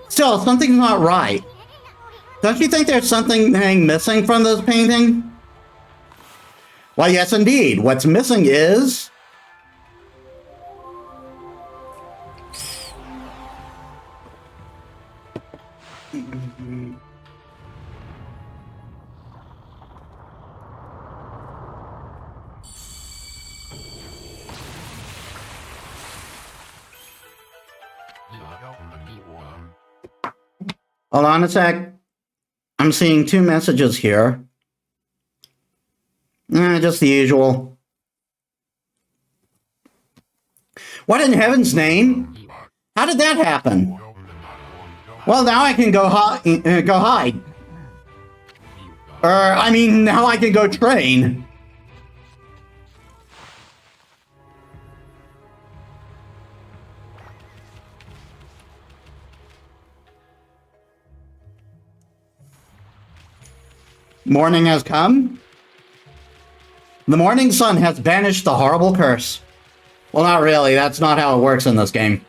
Still, something's not right. Don't you think there's something missing from this painting? Why, yes, indeed. What's missing is... Hold on a sec. I'm seeing 2 messages here. Just the usual. What in heaven's name? How did that happen? Well, now I can go hide. I mean, now I can go train. Morning has come. The morning sun has banished the horrible curse. Well, not really. That's not how it works in this game.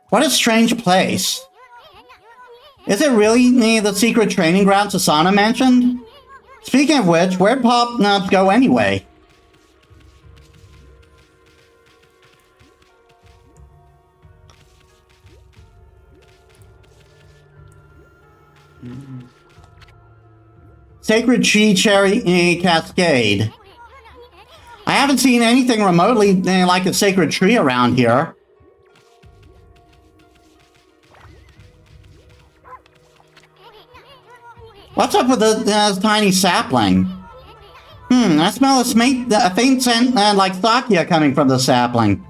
What a strange place. Is it really the secret training ground Susana mentioned? Speaking of which, where'd Pop Nubs go anyway? Sacred Tree Cherry Cascade. I haven't seen anything remotely like a sacred tree around here. What's up with this tiny sapling? I smell a faint scent like Sakia coming from the sapling.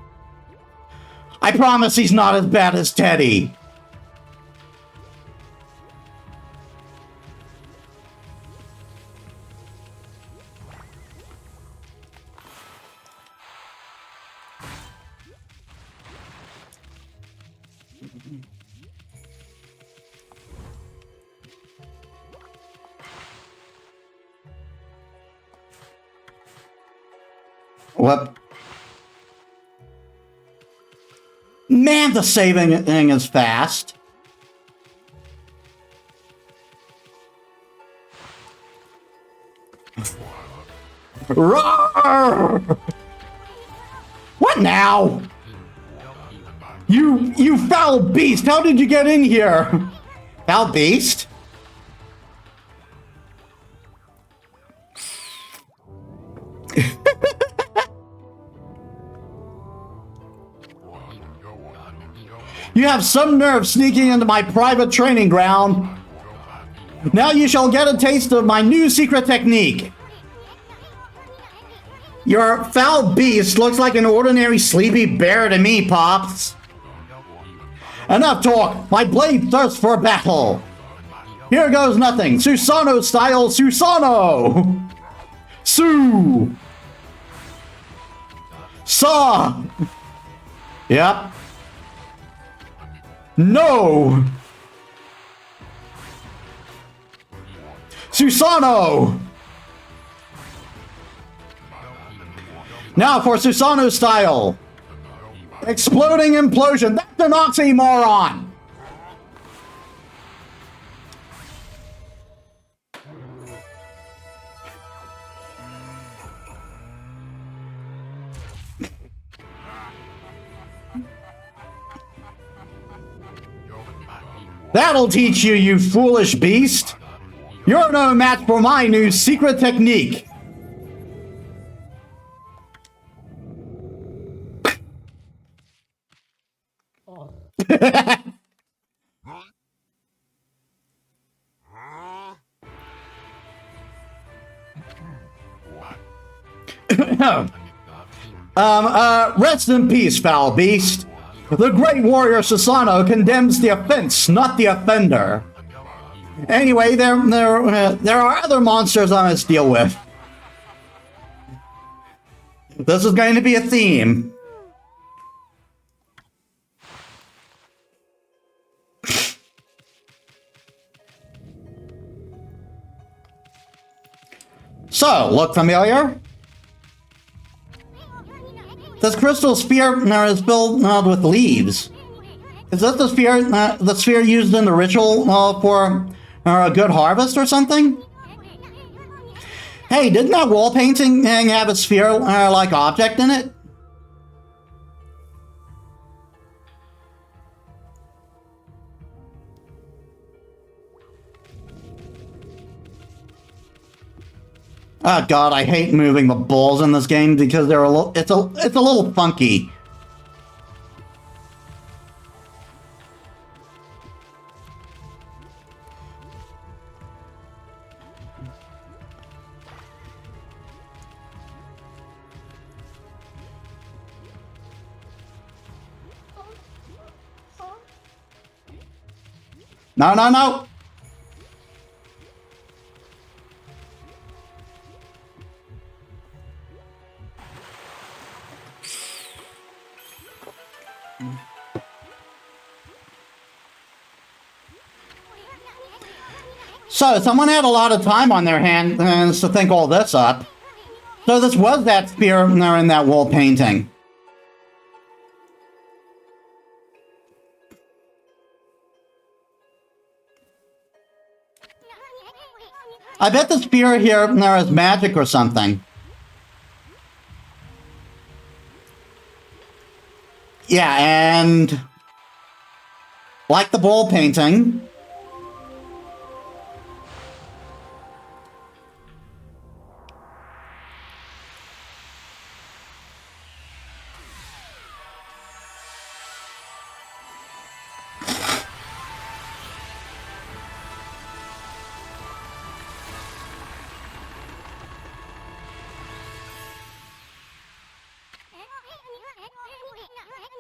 I promise he's not as bad as Teddy. What? Man, the saving thing is fast. Roar! What now? You foul beast! How did you get in here? Foul beast? You have some nerve sneaking into my private training ground. Now you shall get a taste of my new secret technique. Your foul beast looks like an ordinary sleepy bear to me, Pops. Enough talk. My blade thirsts for battle. Here goes nothing. Susano style Susano. Sue. Saw. Yep. No. Susano. Now for Susano style. Exploding implosion. That's an oxymoron. That'll teach you, you foolish beast. You're no match for my new secret technique. Rest in peace, foul beast. The great warrior Susano condemns the offense, not the offender. Anyway, there are other monsters I must deal with. This is going to be a theme. So, look familiar? This crystal sphere is filled with leaves. Is this the sphere used in the ritual for a good harvest or something? Hey, didn't that wall painting have a sphere-like object in it? Oh god, I hate moving the balls in this game because they're it's a little funky. No, no, no. So, someone had a lot of time on their hands to think all this up. So this was that sphere in that wall painting. I bet the sphere here is magic or something. Yeah, and like the wall painting,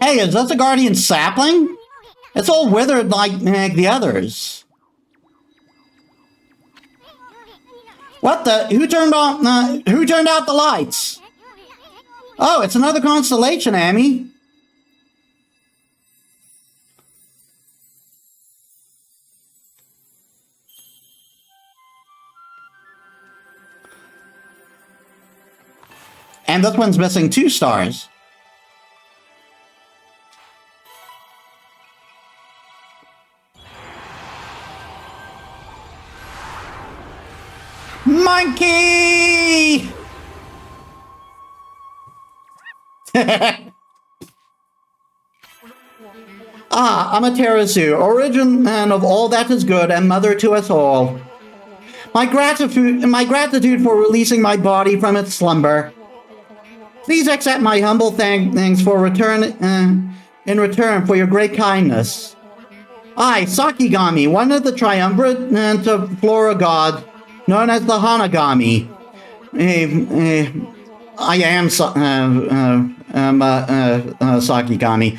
hey, is this a guardian sapling? It's all withered like the others. What the? Who turned out the lights? Oh, it's another constellation, Amy. And this one's missing 2 stars. Monkey! Amaterasu, origin of all that is good and mother to us all. My gratitude for releasing my body from its slumber. Please accept my humble thanks for returning in return for your great kindness. I, Sakigami, one of the triumvirate of Flora gods, known as the Hanagami. I am Sakigami.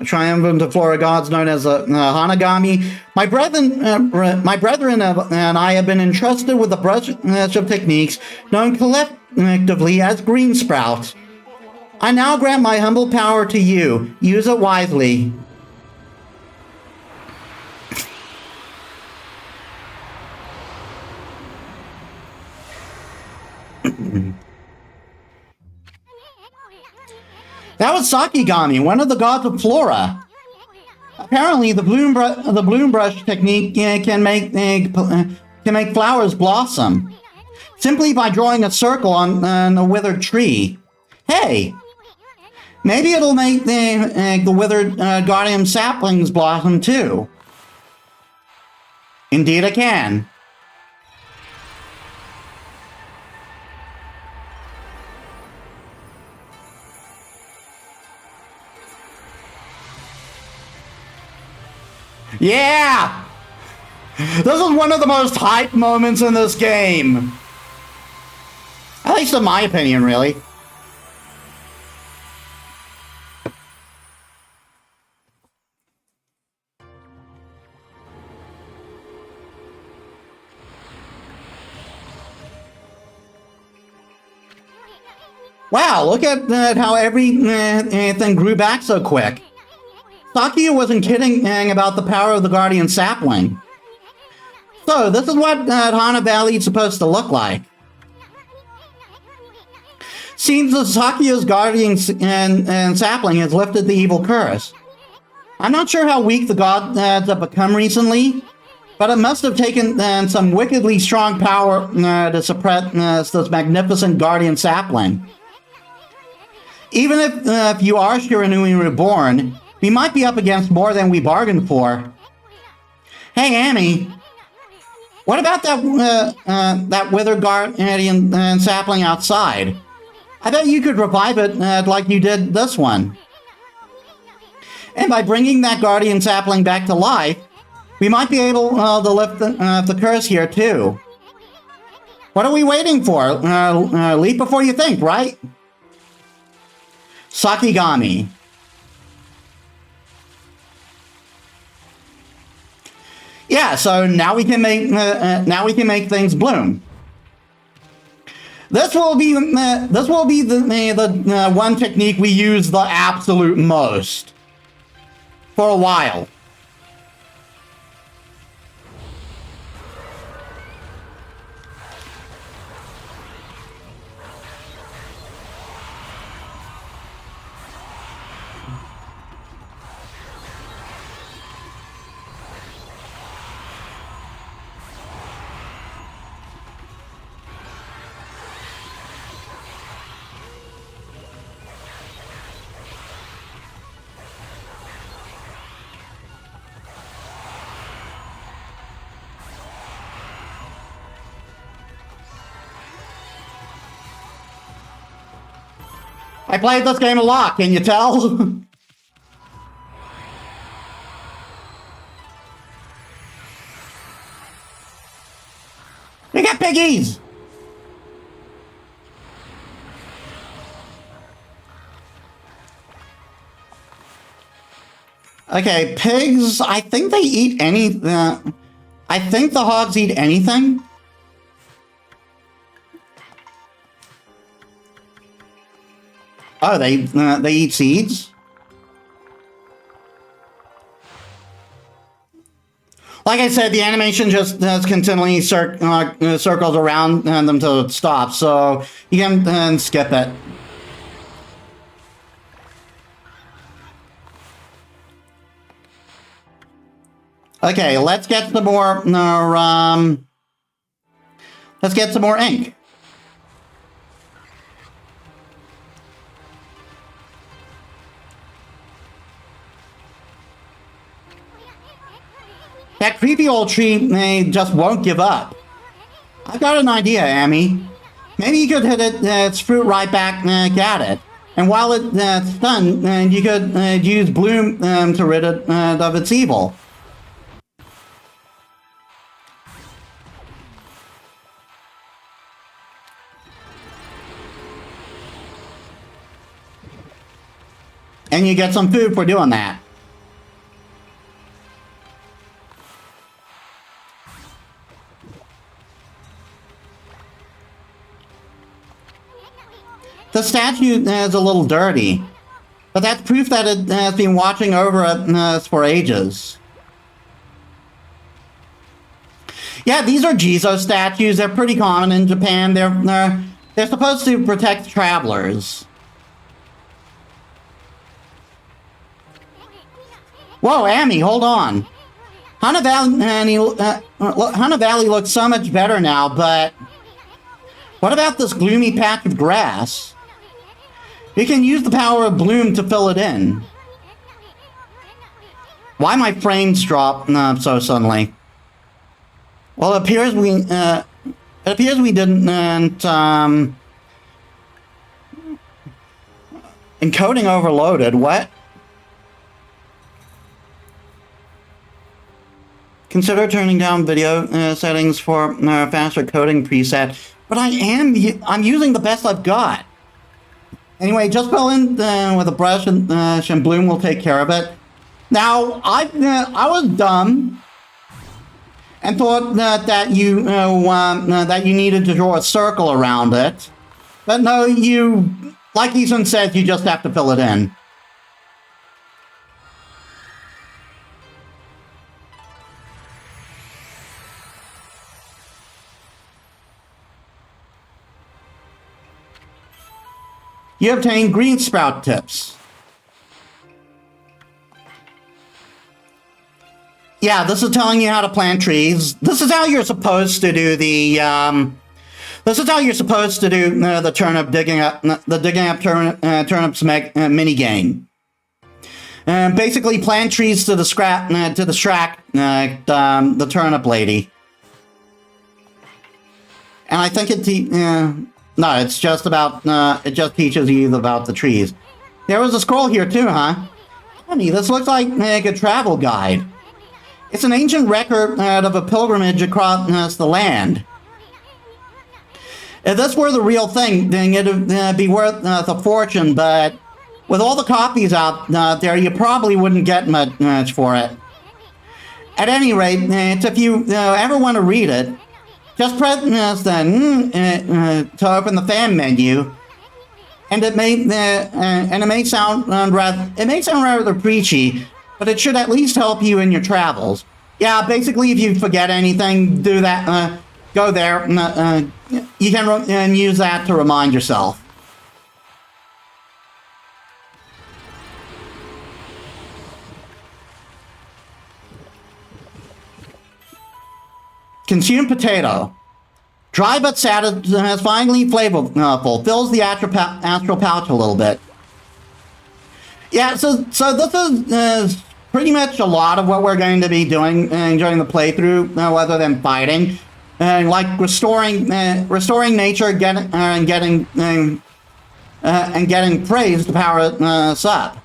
Triumvirate of Flora gods known as Hanagami. My brethren and I have been entrusted with a brush of techniques known collectively as Green Sprout. I now grant my humble power to you. Use it wisely. That was Sakigami, one of the gods of Flora. Apparently, the bloom brush technique can make flowers blossom simply by drawing a circle on a withered tree. Hey, maybe it'll make the withered guardian saplings blossom too. Indeed, it can. Yeah! This is one of the most hype moments in this game. At least in my opinion, really. Wow, look at how everything grew back so quick. Sakia wasn't kidding about the power of the Guardian Sapling. So, this is what Hana Valley is supposed to look like. Seems that Sakia's Guardian and Sapling has lifted the evil curse. I'm not sure how weak the gods have become recently, but it must have taken some wickedly strong power to suppress this magnificent Guardian Sapling. Even if you are Shiranui reborn, we might be up against more than we bargained for. Hey, Amy. What about that withered guardian sapling outside? I bet you could revive it like you did this one. And by bringing that guardian sapling back to life, we might be able to lift the curse here too. What are we waiting for? Leap before you think, right? Sakigami. Yeah, so now we can make things bloom. This will be the one technique we use the absolute most for a while. I played this game a lot, can you tell? We got piggies! Okay, pigs, I think they eat I think the hogs eat anything. Oh, they eat seeds? Like I said, the animation just continually circles around them until it stops, so you can skip it. Okay, let's get some more. Let's get some more ink. That creepy old tree just won't give up. I've got an idea, Amy. Maybe you could hit its fruit right back at it. And while it's stunned, you could use Bloom to rid it of its evil. And you get some food for doing that. The statue is a little dirty, but that's proof that it has been watching over us for ages. Yeah, these are Jizo statues. They're pretty common in Japan. They're supposed to protect travelers. Whoa, Amy, hold on. Hana Valley looks so much better now, but what about this gloomy patch of grass? You can use the power of Bloom to fill it in. Why my frames drop so suddenly? Well, it appears we didn't. Encoding overloaded. What? Consider turning down video settings for faster coding preset. But I'm using the best I've got. Anyway, just fill in with a brush and Bloom will take care of it. Now, I was dumb and thought that you needed to draw a circle around it. But no, like Ethan said, you just have to fill it in. You obtain green sprout tips. Yeah, this is telling you how to plant trees. This is how you're supposed to do the turnip digging up turnips mini game. Basically, plant trees to distract the turnip lady. And I think no, it's just about, it just teaches you about the trees. There was a scroll here too, huh? Honey, this looks like a travel guide. It's an ancient record of a pilgrimage across the land. If this were the real thing, then it'd be worth a fortune, but with all the copies out there, you probably wouldn't get much for it. At any rate, if you ever want to read it, just press to open the fan menu, and it may sound rather preachy, but it should at least help you in your travels. Yeah, basically, if you forget anything, do that. Go there. You can use that to remind yourself. Consume potato. Dry but satisfyingly flavorful. Fills the astral pouch a little bit. Yeah, so this is pretty much a lot of what we're going to be doing during the playthrough, other than fighting, like restoring nature, getting praise to power us up.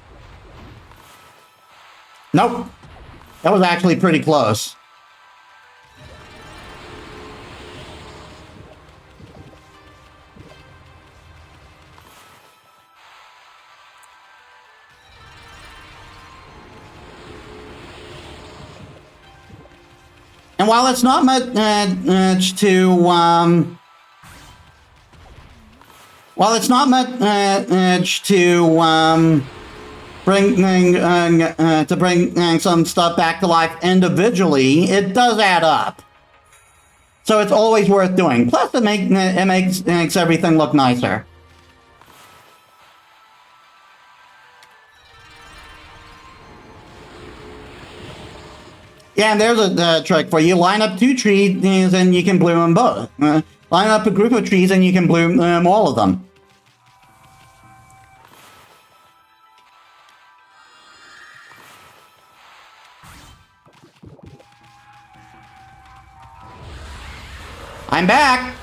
Nope, that was actually pretty close. And while it's not much to bring some stuff back to life individually, it does add up. So it's always worth doing. Plus, it makes everything look nicer. Yeah, and there's a trick for you. Line up 2 trees and you can bloom them both. Line up a group of trees and you can bloom all of them. I'm back!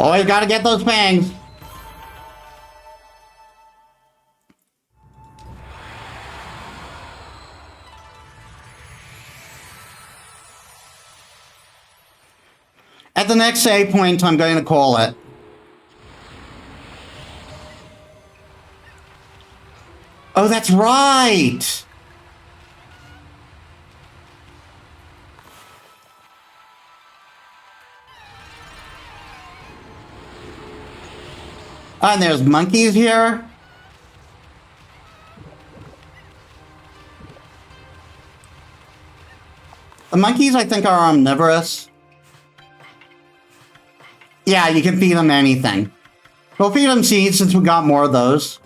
Always gotta get those fangs. At the next save point, I'm going to call it. Oh, that's right! Oh, and there's monkeys here? The monkeys, I think, are omnivorous. Yeah, you can feed them anything. We'll feed them seeds since we got more of those.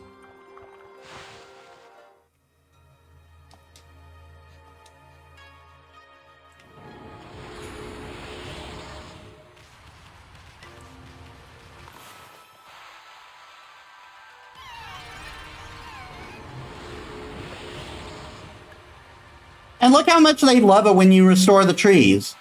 And look how much they love it when you restore the trees.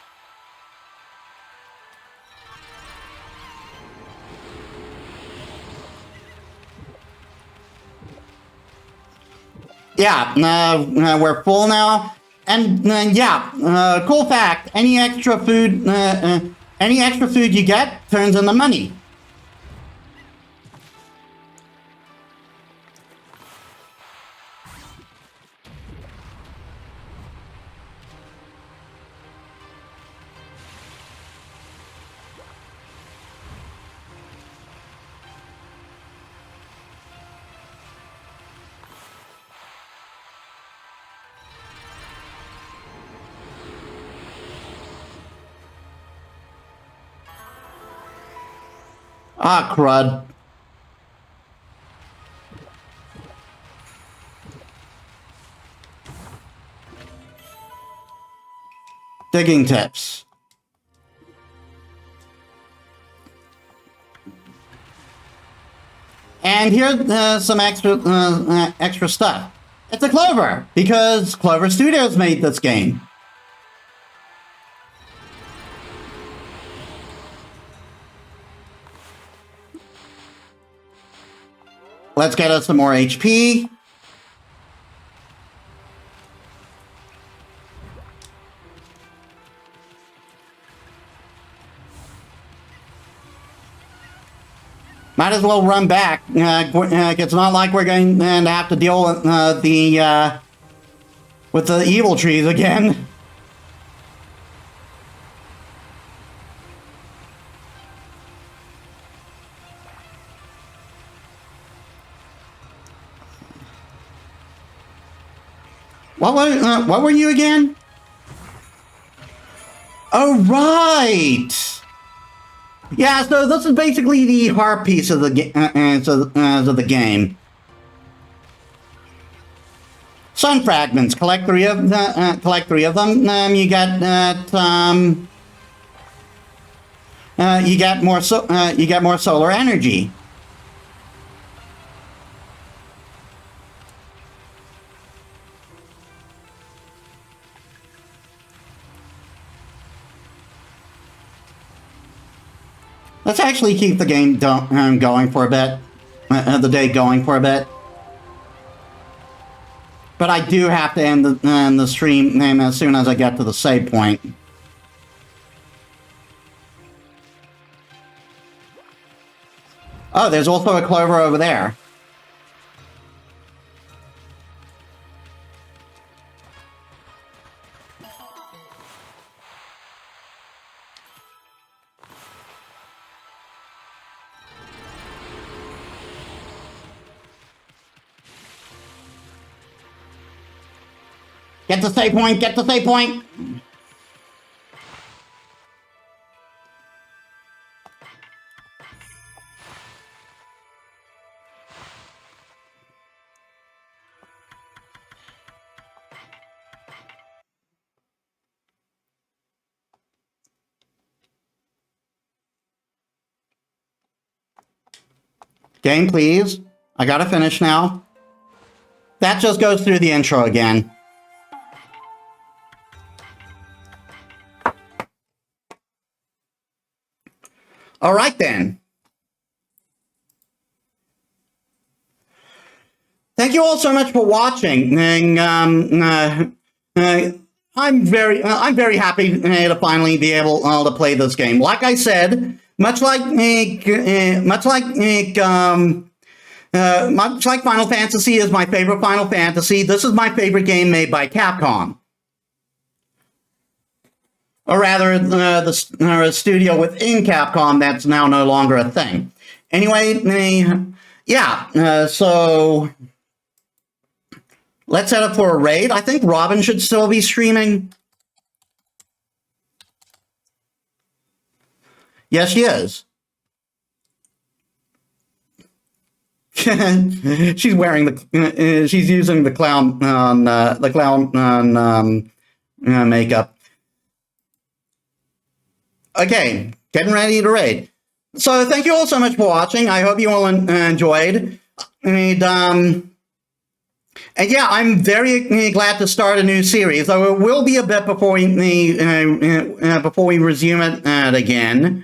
Yeah, we're full now. And yeah, cool fact, any extra food you get turns into money. Ah, crud. Digging tips. And here's some extra stuff. It's a Clover, because Clover Studios made this game. Let's get us some more HP. Might as well run back. It's not like we're going to have to deal with the evil trees again. What were you again? Oh, right! Yeah, so this is basically the heart piece of the game. Sun fragments. Collect three of them. You get more solar energy. Let's actually keep the game going for a bit. The day going for a bit. But I do have to end the stream as soon as I get to the save point. Oh, there's also a Clover over there. Get the save point, get the save point! Game, please. I gotta finish now. That just goes through the intro again. All right, then. thank you all so much for watching. And I'm very happy to finally be able to play this game. Like I said, much like Final Fantasy is my favorite Final Fantasy, this is my favorite game made by Capcom. Or rather, the studio within Capcom that's now no longer a thing. Anyway, yeah, so let's set up for a raid. I think Robin should still be streaming. Yes, she is. She's wearing the. She's using the clown makeup. Okay, getting ready to raid. So thank you all so much for watching. I hope you all enjoyed. And yeah, I'm very glad to start a new series. Though it will be a bit before we resume it again.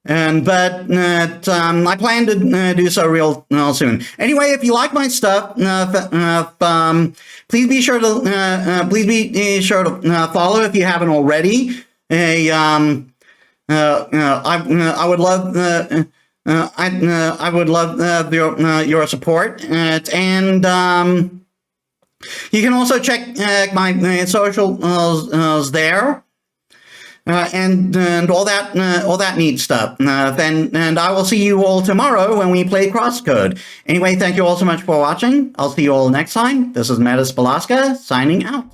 But I plan to do so real soon. Anyway, if you like my stuff, please be sure to follow if you haven't already. I would love I would love your support, and you can also check my socials there. And all that neat stuff. And I will see you all tomorrow when we play Crosscode. Anyway, thank you all so much for watching. I'll see you all next time. This is Metis Balaska signing out.